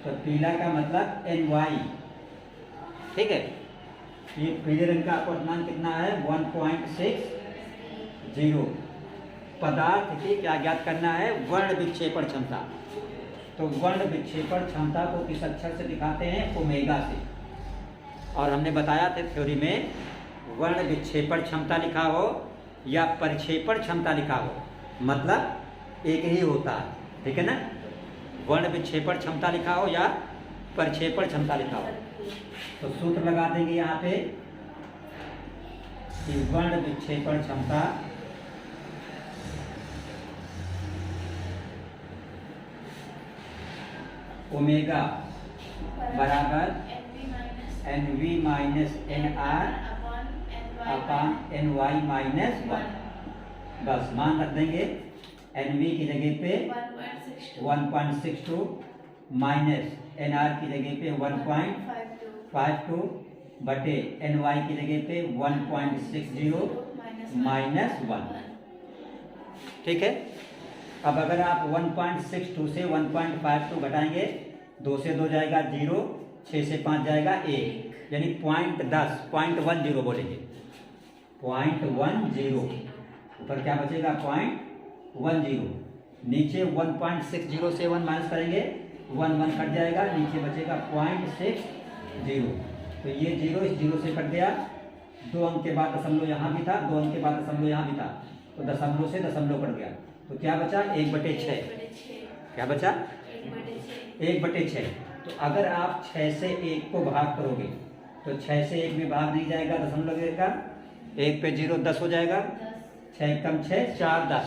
तो पीला का मतलब एन वाई, ठीक है। ये पीले रंग का अपवर्तनांक कितना है? 1.60। पदार्थ की क्या ज्ञात करना है? वर्ण विक्षेपण क्षमता। तो वर्ण विक्षेपण क्षमता को किस अक्षर से दिखाते हैं? ओमेगा से। और हमने बताया था थ्योरी में वर्ण विक्षेपण क्षमता लिखा हो या परिक्षेपण क्षमता लिखा हो मतलब एक ही होता है, ठीक है ना। वर्ण विक्षेपण क्षमता लिखा हो या परिक्षेपण क्षमता लिखा हो तो सूत्र लगा देंगे यहाँ पे कि वर्ण विक्षेपण क्षमता ओमेगा बराबर N V minus N R upon N Y minus 1। बस मान रख देंगे एन वी की जगह पे 1.62 माइनस एन आर की जगह पे 1.52 बटे एन वाई की जगह पे 1.60 माइनस 1, ठीक है। अब अगर आप 1.62 से 1.52 घटाएंगे, 2 से 2 जाएगा 0, 6 से 5 जाएगा 1, यानी 0.10 बोलेंगे 0.10। ऊपर क्या बचेगा? 0.10। नीचे 1.60 से 1 माइनस करेंगे 1 कट जाएगा, नीचे बचेगा 0.60। तो ये 0 इस 0 से कट गया, 2 अंक के बाद दशमलव यहाँ भी था, 2 अंक के बाद दशमलव यहाँ भी था, तो दशमलव से दशमलव कट गया। तो क्या बचा? 1/6। क्या बचा? 1/6। तो अगर आप 6 से 1 को भाग करोगे तो 6 से 1 में भाग नहीं जाएगा दशमलव का, 1 पे 0 10 हो जाएगा, 6 कम 6 4 10,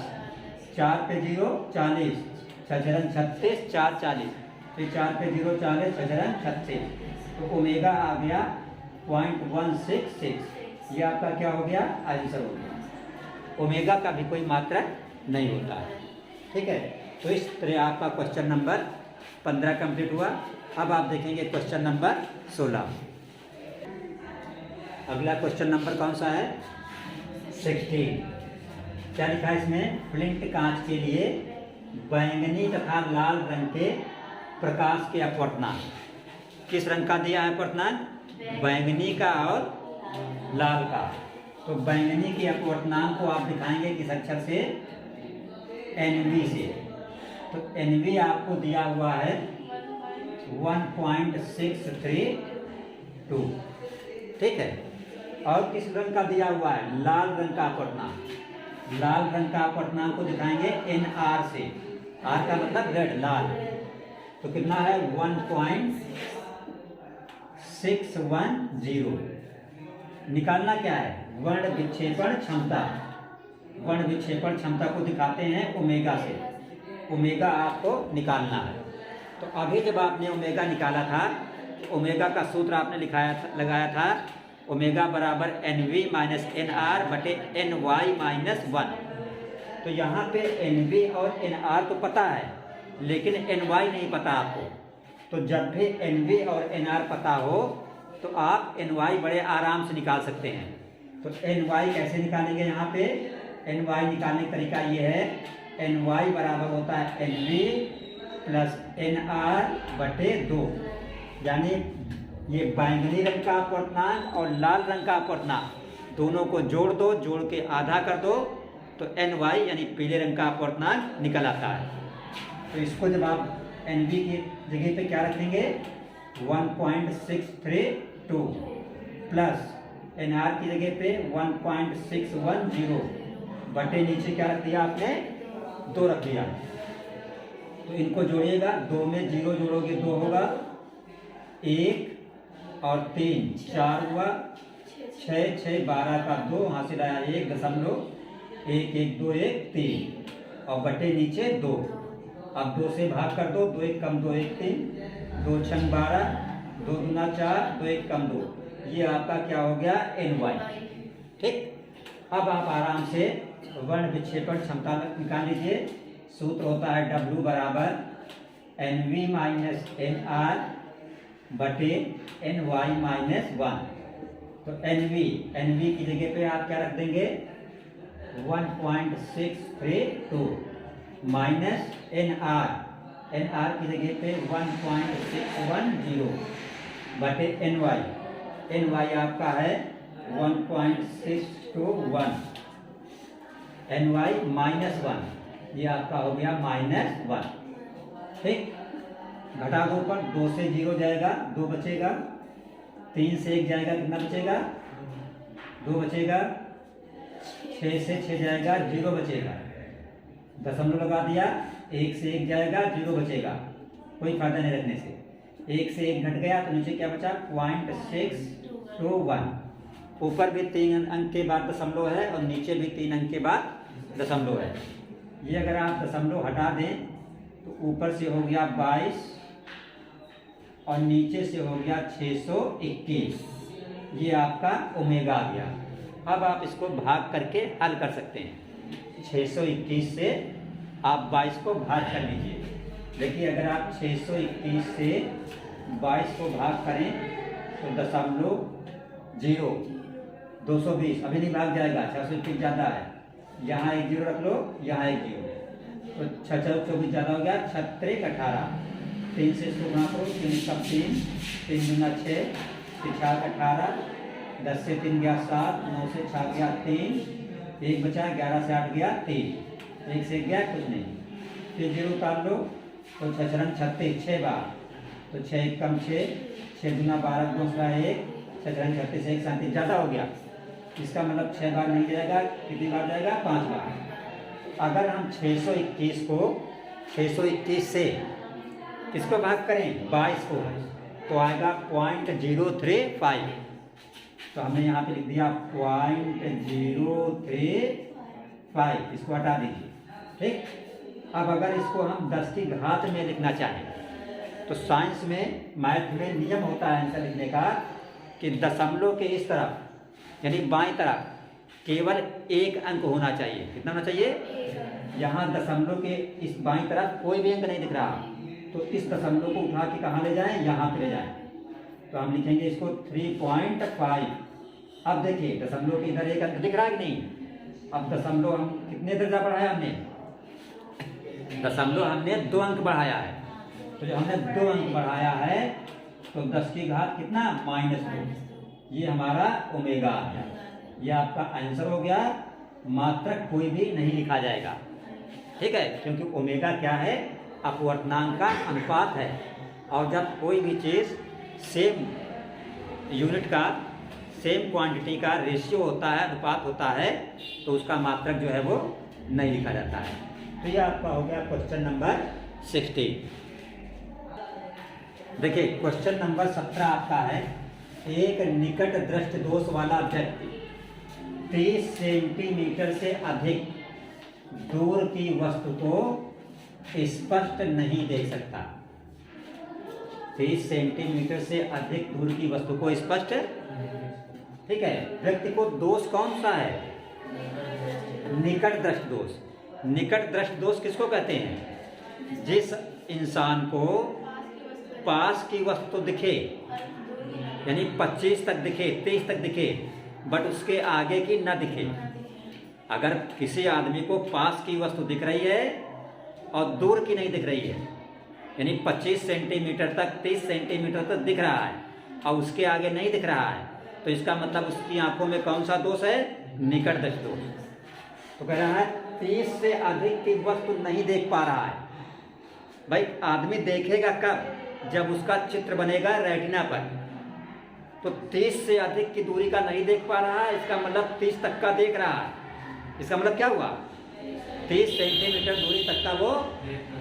4 पे 0 40, 6 36, 4 40, फिर 4 पे 0 40, 6 36। तो ओमेगा आ गया 0.166। ये आपका क्या हो गया? आंसर हो गया। ओमेगा का भी कोई मात्रा नहीं होता है, ठीक है। तो इस तरह आपका क्वेश्चन नंबर 15 कंप्लीट हुआ। अब आप देखेंगे क्वेश्चन नंबर 16। अगला क्वेश्चन नंबर कौन सा है? 16। क्या लिखा है इसमें? फ्लिंट कांच के लिए बैंगनी तथा लाल रंग के प्रकाश के अपवर्तनांक। किस रंग का दिया है अपवर्तनांक? बैंगनी का और लाल का। तो बैंगनी के अपवर्तनांक को आप दिखाएंगे किस अक्षर से? एनवी से। तो एनवी आपको दिया हुआ है 1.632, ठीक है। और किस रंग का दिया हुआ है? लाल रंग का अपवर्तनांक। लाल रंग का अपवर्तनांक को दिखाएंगे एन आर से। आर का मतलब रेड, लाल। तो कितना है? 1.610। निकालना क्या है? वर्ण विक्षेपण क्षमता। वर्ण विक्षेपण क्षमता को दिखाते हैं ओमेगा से। ओमेगा आपको निकालना है। तो अभी जब आपने ओमेगा निकाला था तो ओमेगा का सूत्र आपने लगाया था ओमेगा बराबर N V minus N r बटे एन वाई माइनस 1। तो यहाँ पे एन वी और एन आर तो पता है, लेकिन एन वाई नहीं पता आपको। तो जब भी एन वी और एन आर पता हो तो आप एन वाई बड़े आराम से निकाल सकते हैं। तो एन वाई कैसे निकालेंगे? यहाँ पे एन वाई निकालने का तरीका ये है, एन वाई बराबर होता है n v plus n r बटे 2। यानी ये बैंगनी रंग का अपवर्तनांक और लाल रंग का अपवर्तनांक दोनों को जोड़ दो, जोड़ के आधा कर दो तो एन वाई यानी पीले रंग का अपवर्तनांक निकल आता है। तो इसको जब आप एन वी की जगह पे क्या रखेंगे 1.632 प्लस एन आर की जगह पे 1.610 बटे नीचे क्या रख दिया आपने 2 रख दिया। तो इनको जोड़िएगा, 2 में 0 जोड़ोगे 2 होगा, 1 और 3 4 हुआ, 6 6 12 का 2 हासिल आया 1.11213 और बटे नीचे 2। अब 2 से भाग कर दो, 2 1 कम 2 1 3, 2 6 12, 2 दूना 4, 2 1 कम 2। ये आपका क्या हो गया एन वाई। ठीक। अब आप आराम से वर्ण विक्षेपण क्षमता निकाल लीजिए। सूत्र होता है W बराबर N V minus N r बटे एन वाई माइनस 1। तो एन वी की जगह पे आप क्या रख देंगे 1.632 माइनस एन आर की जगह पे 1.610 बटे एन वाई आपका है 1.621, एन वाई माइनस 1, ये आपका हो गया -1। ठीक। घटा दो पर 2 से 0 जाएगा, 2 बचेगा, 3 से 1 जाएगा, कितना बचेगा 2 बचेगा, 6 से 6 जाएगा 0 बचेगा, दशमलव लगा दिया, 1 से 1 जाएगा 0 बचेगा, कोई फायदा नहीं रखने से। 1 से 1 घट गया तो नीचे क्या बचा 0.621। ऊपर भी 3 अंक के बाद दशमलव है और नीचे भी 3 अंक के बाद दशमलव है। ये अगर आप दशमलव हटा दें तो ऊपर से हो गया 22 और नीचे से हो गया 621। ये आपका ओमेगा आ गया। अब आप इसको भाग करके हल कर सकते हैं। 621 से आप 22 को भाग कर लीजिए। देखिए अगर आप 621 से 22 को भाग करें तो 0.0 220 अभी नहीं भाग जाएगा, 621 ज़्यादा है। यहाँ 1 0 रख लो, यहाँ 1 0, तो 6 4 24 ज़्यादा हो गया, 6 18, 3 से इसको गुणा करो, 3 सब 3, 3 दूना 6, 4 18, 10 से 3 गया 7, 9 से 6 गया 3, 1 बचा, 11 से 8 गया 3, 1 से गया कुछ नहीं, फिर 0 उतार लो तो 6 6 36 6 बार, तो 6 1 कम 6, 6 दूना 12 दूसरा 1, 6 6 36 1 37 ज़्यादा हो गया। इसका मतलब 6 बार नहीं जाएगा, कितनी बार जाएगा 5 बार। अगर हम 621 को 621 से किसको भाग करें 22 को तो आएगा 0.035। तो हमने यहाँ पे लिख दिया 0.035, इसको हटा दीजिए। ठीक। अब अगर इसको हम 10 की घात में लिखना चाहें तो साइंस में मैथ में नियम होता है आंसर लिखने का कि दशमलव के इस तरफ यानी बाईं तरफ केवल 1 अंक होना चाहिए। कितना होना चाहिए? यहाँ दशमलव के इस बाईं तरफ कोई भी अंक नहीं दिख रहा, तो इस दशमलव को उठा के कहाँ ले जाएं? यहाँ पे ले जाएं। तो हम लिखेंगे इसको 3.5। अब देखिए दशमलव के इधर 1 अंक दिख रहा है कि नहीं? अब दशमलव हम कितने दर्जा बढ़ाया हमने? दशमलव हमने 2 अंक बढ़ाया है। तो जब हमने 2 अंक बढ़ाया है तो 10 की घात कितना -2। ये हमारा ओमेगा आ गया। ये आपका आंसर हो गया। मात्रक कोई भी नहीं लिखा जाएगा। ठीक है, क्योंकि ओमेगा क्या है? अपवर्तनांक का अनुपात है। और जब कोई भी चीज़ सेम यूनिट का सेम क्वांटिटी का रेशियो होता है, अनुपात होता है, तो उसका मात्रक जो है वो नहीं लिखा जाता है। तो ये आपका हो गया क्वेश्चन नंबर 16। देखिए क्वेश्चन नंबर 17 आपका है, एक निकट दृष्टि दोष वाला व्यक्ति 30 सेंटीमीटर से अधिक दूर की वस्तु को स्पष्ट नहीं देख सकता। 30 सेंटीमीटर से अधिक दूर की वस्तु को स्पष्ट ठीक है। व्यक्ति को दोष कौन सा है? निकट दृष्ट दोष। निकट दृष्ट दोष किसको कहते हैं? जिस इंसान को पास की वस्तु दिखे, यानी 25 तक दिखे, 23 तक दिखे, बट उसके आगे की न दिखे। अगर किसी आदमी को पास की वस्तु दिख रही है और दूर की नहीं दिख रही है, यानी 25 सेंटीमीटर तक, 30 सेंटीमीटर तक दिख रहा है और उसके आगे नहीं दिख रहा है, तो इसका मतलब उसकी आंखों में कौन सा दोष है? निकट दृष्टि दोष। तो कह रहा है 30 से अधिक की वस्तु नहीं देख पा रहा है। भाई आदमी देखेगा कब? जब उसका चित्र बनेगा रेटिना पर। तो 30 से अधिक की दूरी का नहीं देख पा रहा है, इसका मतलब 30 तक का देख रहा है। इसका मतलब क्या हुआ? 30 सेंटीमीटर दूरी तक का वो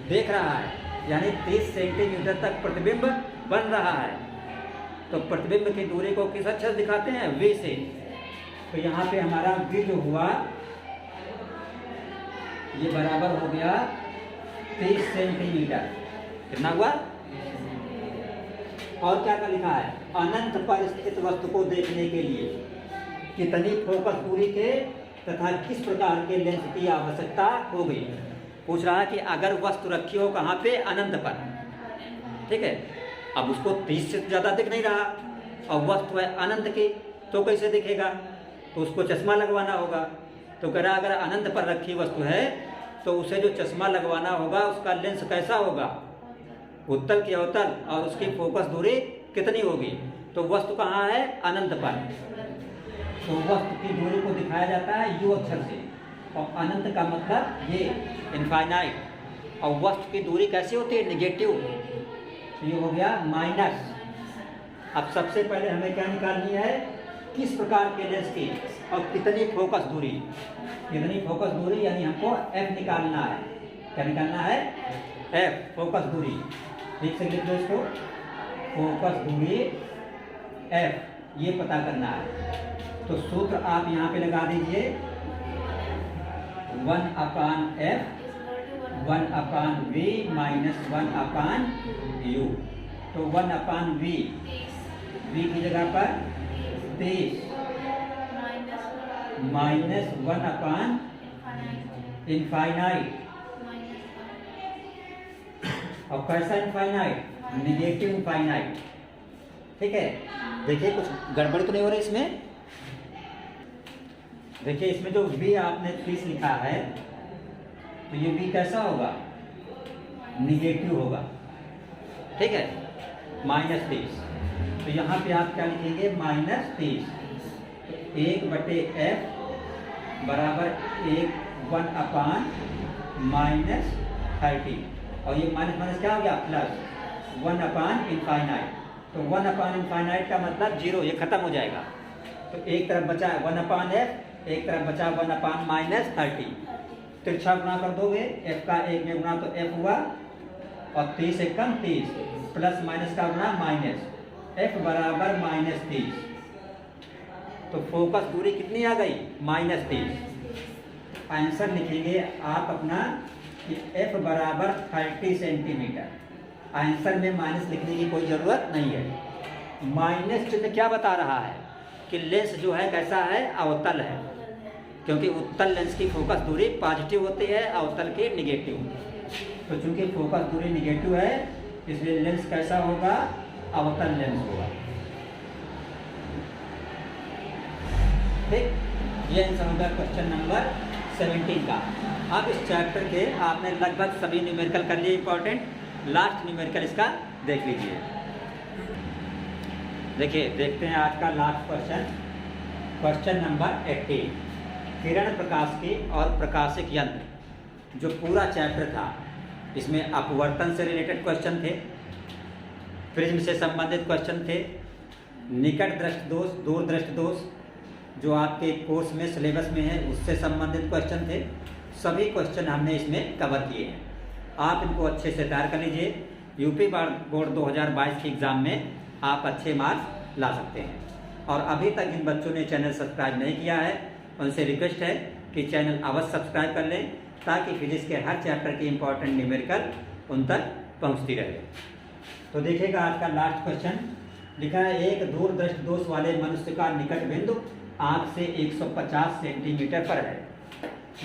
देख रहा है, यानी 30 सेंटीमीटर तक प्रतिबिंब बन रहा है। तो प्रतिबिंब की दूरी को किस अक्षर दिखाते हैं? V से। तो यहाँ पे हमारा V जो हुआ ये बराबर हो गया 30 सेंटीमीटर। कितना हुआ? और क्या क्या लिखा है? अनंत पर स्थित वस्तु को देखने के लिए कितनी फोकस दूरी के तथा किस प्रकार के लेंस की आवश्यकता होगी। पूछ रहा है कि अगर वस्तु रखी हो कहाँ पे? अनंत पर, ठीक है। अब उसको 30 से ज़्यादा दिख नहीं रहा और वस्तु है अनंत की, तो कैसे दिखेगा? तो उसको चश्मा लगवाना होगा। तो कह रहा अगर अनंत पर रखी वस्तु है तो उसे जो चश्मा लगवाना होगा उसका लेंस कैसा होगा? उत्तल की अवतल, और उसकी फोकस दूरी कितनी होगी? तो वस्तु कहाँ है? अनंत पर। तो वस्तु की दूरी को दिखाया जाता है U अक्षर से, और अनंत का मतलब ये इनफाइनाइट। और वस्तु की दूरी कैसी होती है? निगेटिव। तो ये हो गया माइनस। अब सबसे पहले हमें क्या निकालनी है? किस प्रकार के लेंस की और कितनी फोकस दूरी। कितनी फोकस दूरी यानी हमको F निकालना है। क्या निकालना है? F, फोकस दूरी। ठीक से लिख लो इसको, फोकस दूरी F, ये पता करना है। तो सूत्र आप यहाँ पे लगा दीजिए 1/F 1/V माइनस 1/U। तो 1/V, V की जगह पर 30 माइनस 1/इनफाइनाइट। और कैसा इनफाइनाइट? Negative infinite. ठीक है। देखिए कुछ गड़बड़ तो नहीं हो रही इसमें। देखिए इसमें जो V आपने 30 लिखा है, तो ये V कैसा होगा? निगेटिव होगा, ठीक है। -30। तो यहाँ पे आप क्या लिखेंगे? -30। तो 1/F बराबर 1/30। और ये माइनस माइनस क्या हो गया? प्लस 1/इनफाइनाइट। तो 1/इनफाइनाइट का मतलब 0, ये खत्म हो जाएगा। तो एक तरफ बचा 1/F, एक तरफ बचा 1/-30। तिरछा गुणा कर दोगे, F का 1 में गुणा तो F हुआ, और 30 एक कम 30, प्लस माइनस का गुणा माइनस, F बराबर -30। तो फोकस दूरी कितनी आ गई? -30। आंसर लिखेंगे आप अपना कि F बराबर 30 सेंटीमीटर। आंसर में माइनस लिखने की कोई ज़रूरत नहीं है। माइनस चिन्ह क्या बता रहा है? कि लेंस जो है कैसा है? अवतल है, क्योंकि उत्तल लेंस की फोकस दूरी पॉजिटिव होती है, अवतल की निगेटिव। तो चूंकि फोकस दूरी निगेटिव है, इसलिए लेंस कैसा होगा? अवतल लेंस होगा। ठीक, ये आंसर होगा क्वेश्चन नंबर 17 का। अब इस चैप्टर के आपने लगभग सभी न्यूमेरिकल कर लिए इंपॉर्टेंट। लास्ट न्यूमेरिकल इसका देख लीजिए। देखिए देखते हैं आज का लास्ट क्वेश्चन, क्वेश्चन नंबर 18। किरण प्रकाशिकी और प्रकाशिक यंत्र, जो पूरा चैप्टर था, इसमें अपवर्तन से रिलेटेड क्वेश्चन थे, प्रिज्म से संबंधित क्वेश्चन थे, निकट दृष्टि दोष, दूर दृष्टि दोष जो आपके कोर्स में सिलेबस में है उससे संबंधित क्वेश्चन थे। सभी क्वेश्चन हमने इसमें कवर किए हैं। आप इनको अच्छे से तैयार कर लीजिए। यूपी बोर्ड 2022 के एग्ज़ाम में आप अच्छे मार्क्स ला सकते हैं। और अभी तक जिन बच्चों ने चैनल सब्सक्राइब नहीं किया है उनसे रिक्वेस्ट है कि चैनल अवश्य सब्सक्राइब कर लें, ताकि फिजिक्स के हर चैप्टर की इंपॉर्टेंट न्यूमेरिकल उन तक पहुंचती रहे। तो देखिएगा आज का लास्ट क्वेश्चन, लिखा है एक दूरदृष्टि दोष वाले मनुष्य का निकट बिंदु आंख से 150 सेंटीमीटर पर है।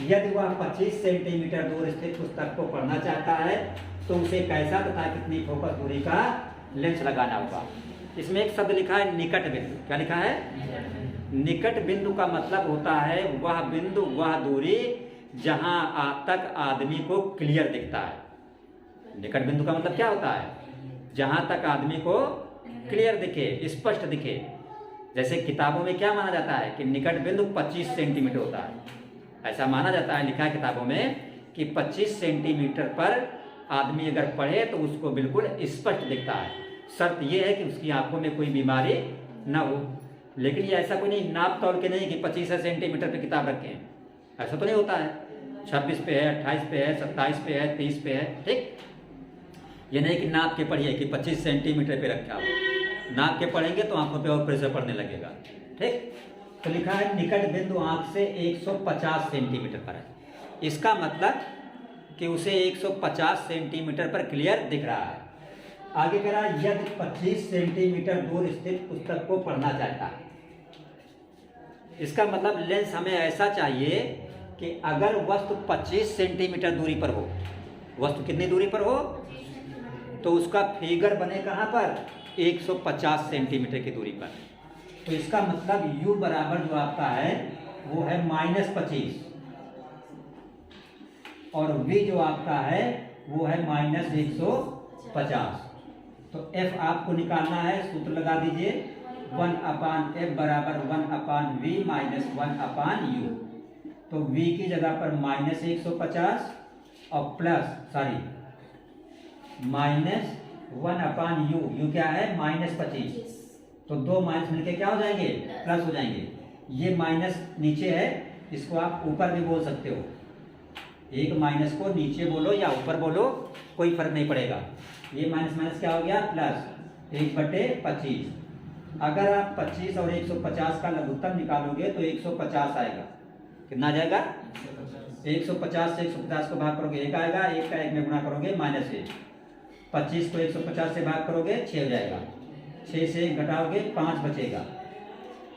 यदि वह 25 सेंटीमीटर दूर स्थित पुस्तक को पढ़ना चाहता है तो उसे कैसा तथा कितनी फोकस दूरी का लेंस लगाना होगा। इसमें एक शब्द लिखा है निकट बिंदु। क्या लिखा है? निकट बिंदु का मतलब होता है वह बिंदु, वह दूरी जहां तक आदमी को क्लियर दिखता है। निकट बिंदु का मतलब क्या होता है? जहां तक आदमी को क्लियर दिखे, स्पष्ट दिखे। जैसे किताबों में क्या माना जाता है कि निकट बिंदु 25 सेंटीमीटर होता है। ऐसा माना जाता है, लिखा है किताबों में कि 25 सेंटीमीटर पर आदमी अगर पढ़े तो उसको बिल्कुल स्पष्ट दिखता है। शर्त यह है कि उसकी आंखों में कोई बीमारी ना हो। लेकिन ये ऐसा कोई नहीं, नाप तोल के नहीं कि 25 सेंटीमीटर पे किताब रखे हैं, ऐसा तो नहीं होता है। 26 पे है, 28 पे है, 27 पे है, 30 पे है, ठीक। ये नहीं कि नाप के पढ़िए कि 25 सेंटीमीटर पे रखा हो। नाप के पढ़ेंगे तो आंखों पे और प्रेशर पड़ने लगेगा, ठीक। तो लिखा है निकट बिंदु आंख से 150 सेंटीमीटर पर है। इसका मतलब कि उसे 150 सेंटीमीटर पर क्लियर दिख रहा है। आगे कह रहा है यदि 25 सेंटीमीटर दूर स्थित पुस्तक को पढ़ना चाहता है। इसका मतलब लेंस हमें ऐसा चाहिए कि अगर वस्तु 25 सेंटीमीटर दूरी पर हो, वस्तु कितनी दूरी पर हो, तो उसका फिगर बने कहाँ पर? 150 सेंटीमीटर की दूरी पर। तो इसका मतलब u बराबर जो आपका है वो है -25 और v जो आपका है वो है -150। तो f आपको निकालना है, सूत्र लगा दीजिए 1/f बराबर 1/v माइनस 1/u। तो v की जगह पर -150 और -1/u। u क्या है? -25। तो दो माइनस मिलके क्या हो जाएंगे? प्लस हो जाएंगे। ये माइनस नीचे है, इसको आप ऊपर भी बोल सकते हो। एक माइनस को नीचे बोलो या ऊपर बोलो, कोई फर्क नहीं पड़ेगा। ये माइनस माइनस क्या हो गया? प्लस 1/25। अगर आप 25 और 150 का लघुत्तम निकालोगे तो 150 आएगा। कितना आ जाएगा? 150 से 150 को भाग करोगे 1 आएगा, 1 का 1 में गुणा करोगे -1। 25 को 150 से भाग करोगे 6 हो जाएगा, 6 से 1 घटाओगे 5 बचेगा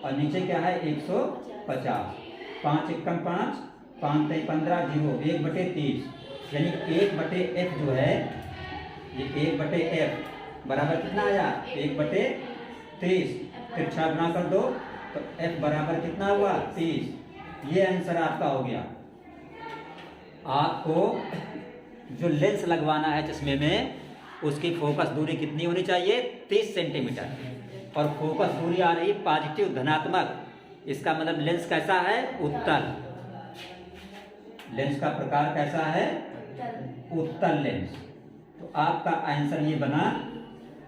और नीचे क्या है? 150। 5 × 5, 5 × 15 0, 1/30। यानी 1/f जो है, ये 1/f बराबर कितना आया? 1/30। तिरछा गुणा कर दो तो f बराबर कितना हुआ? 30। ये आंसर आपका हो गया। आपको जो लेंस लगवाना है चश्मे में, उसकी फोकस दूरी कितनी होनी चाहिए? 30 सेंटीमीटर। और फोकस दूरी आ रही पॉजिटिव, धनात्मक। इसका मतलब लेंस कैसा है? उत्तल। लेंस का प्रकार कैसा है? उत्तल लेंस। तो आपका आंसर ये बना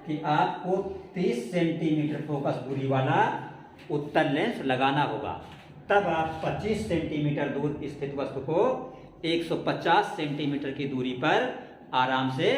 कि आपको 30 सेंटीमीटर फोकस दूरी वाला उत्तल लेंस लगाना होगा। तब आप 25 सेंटीमीटर दूर स्थित वस्तु को 150 सेंटीमीटर की दूरी पर आराम से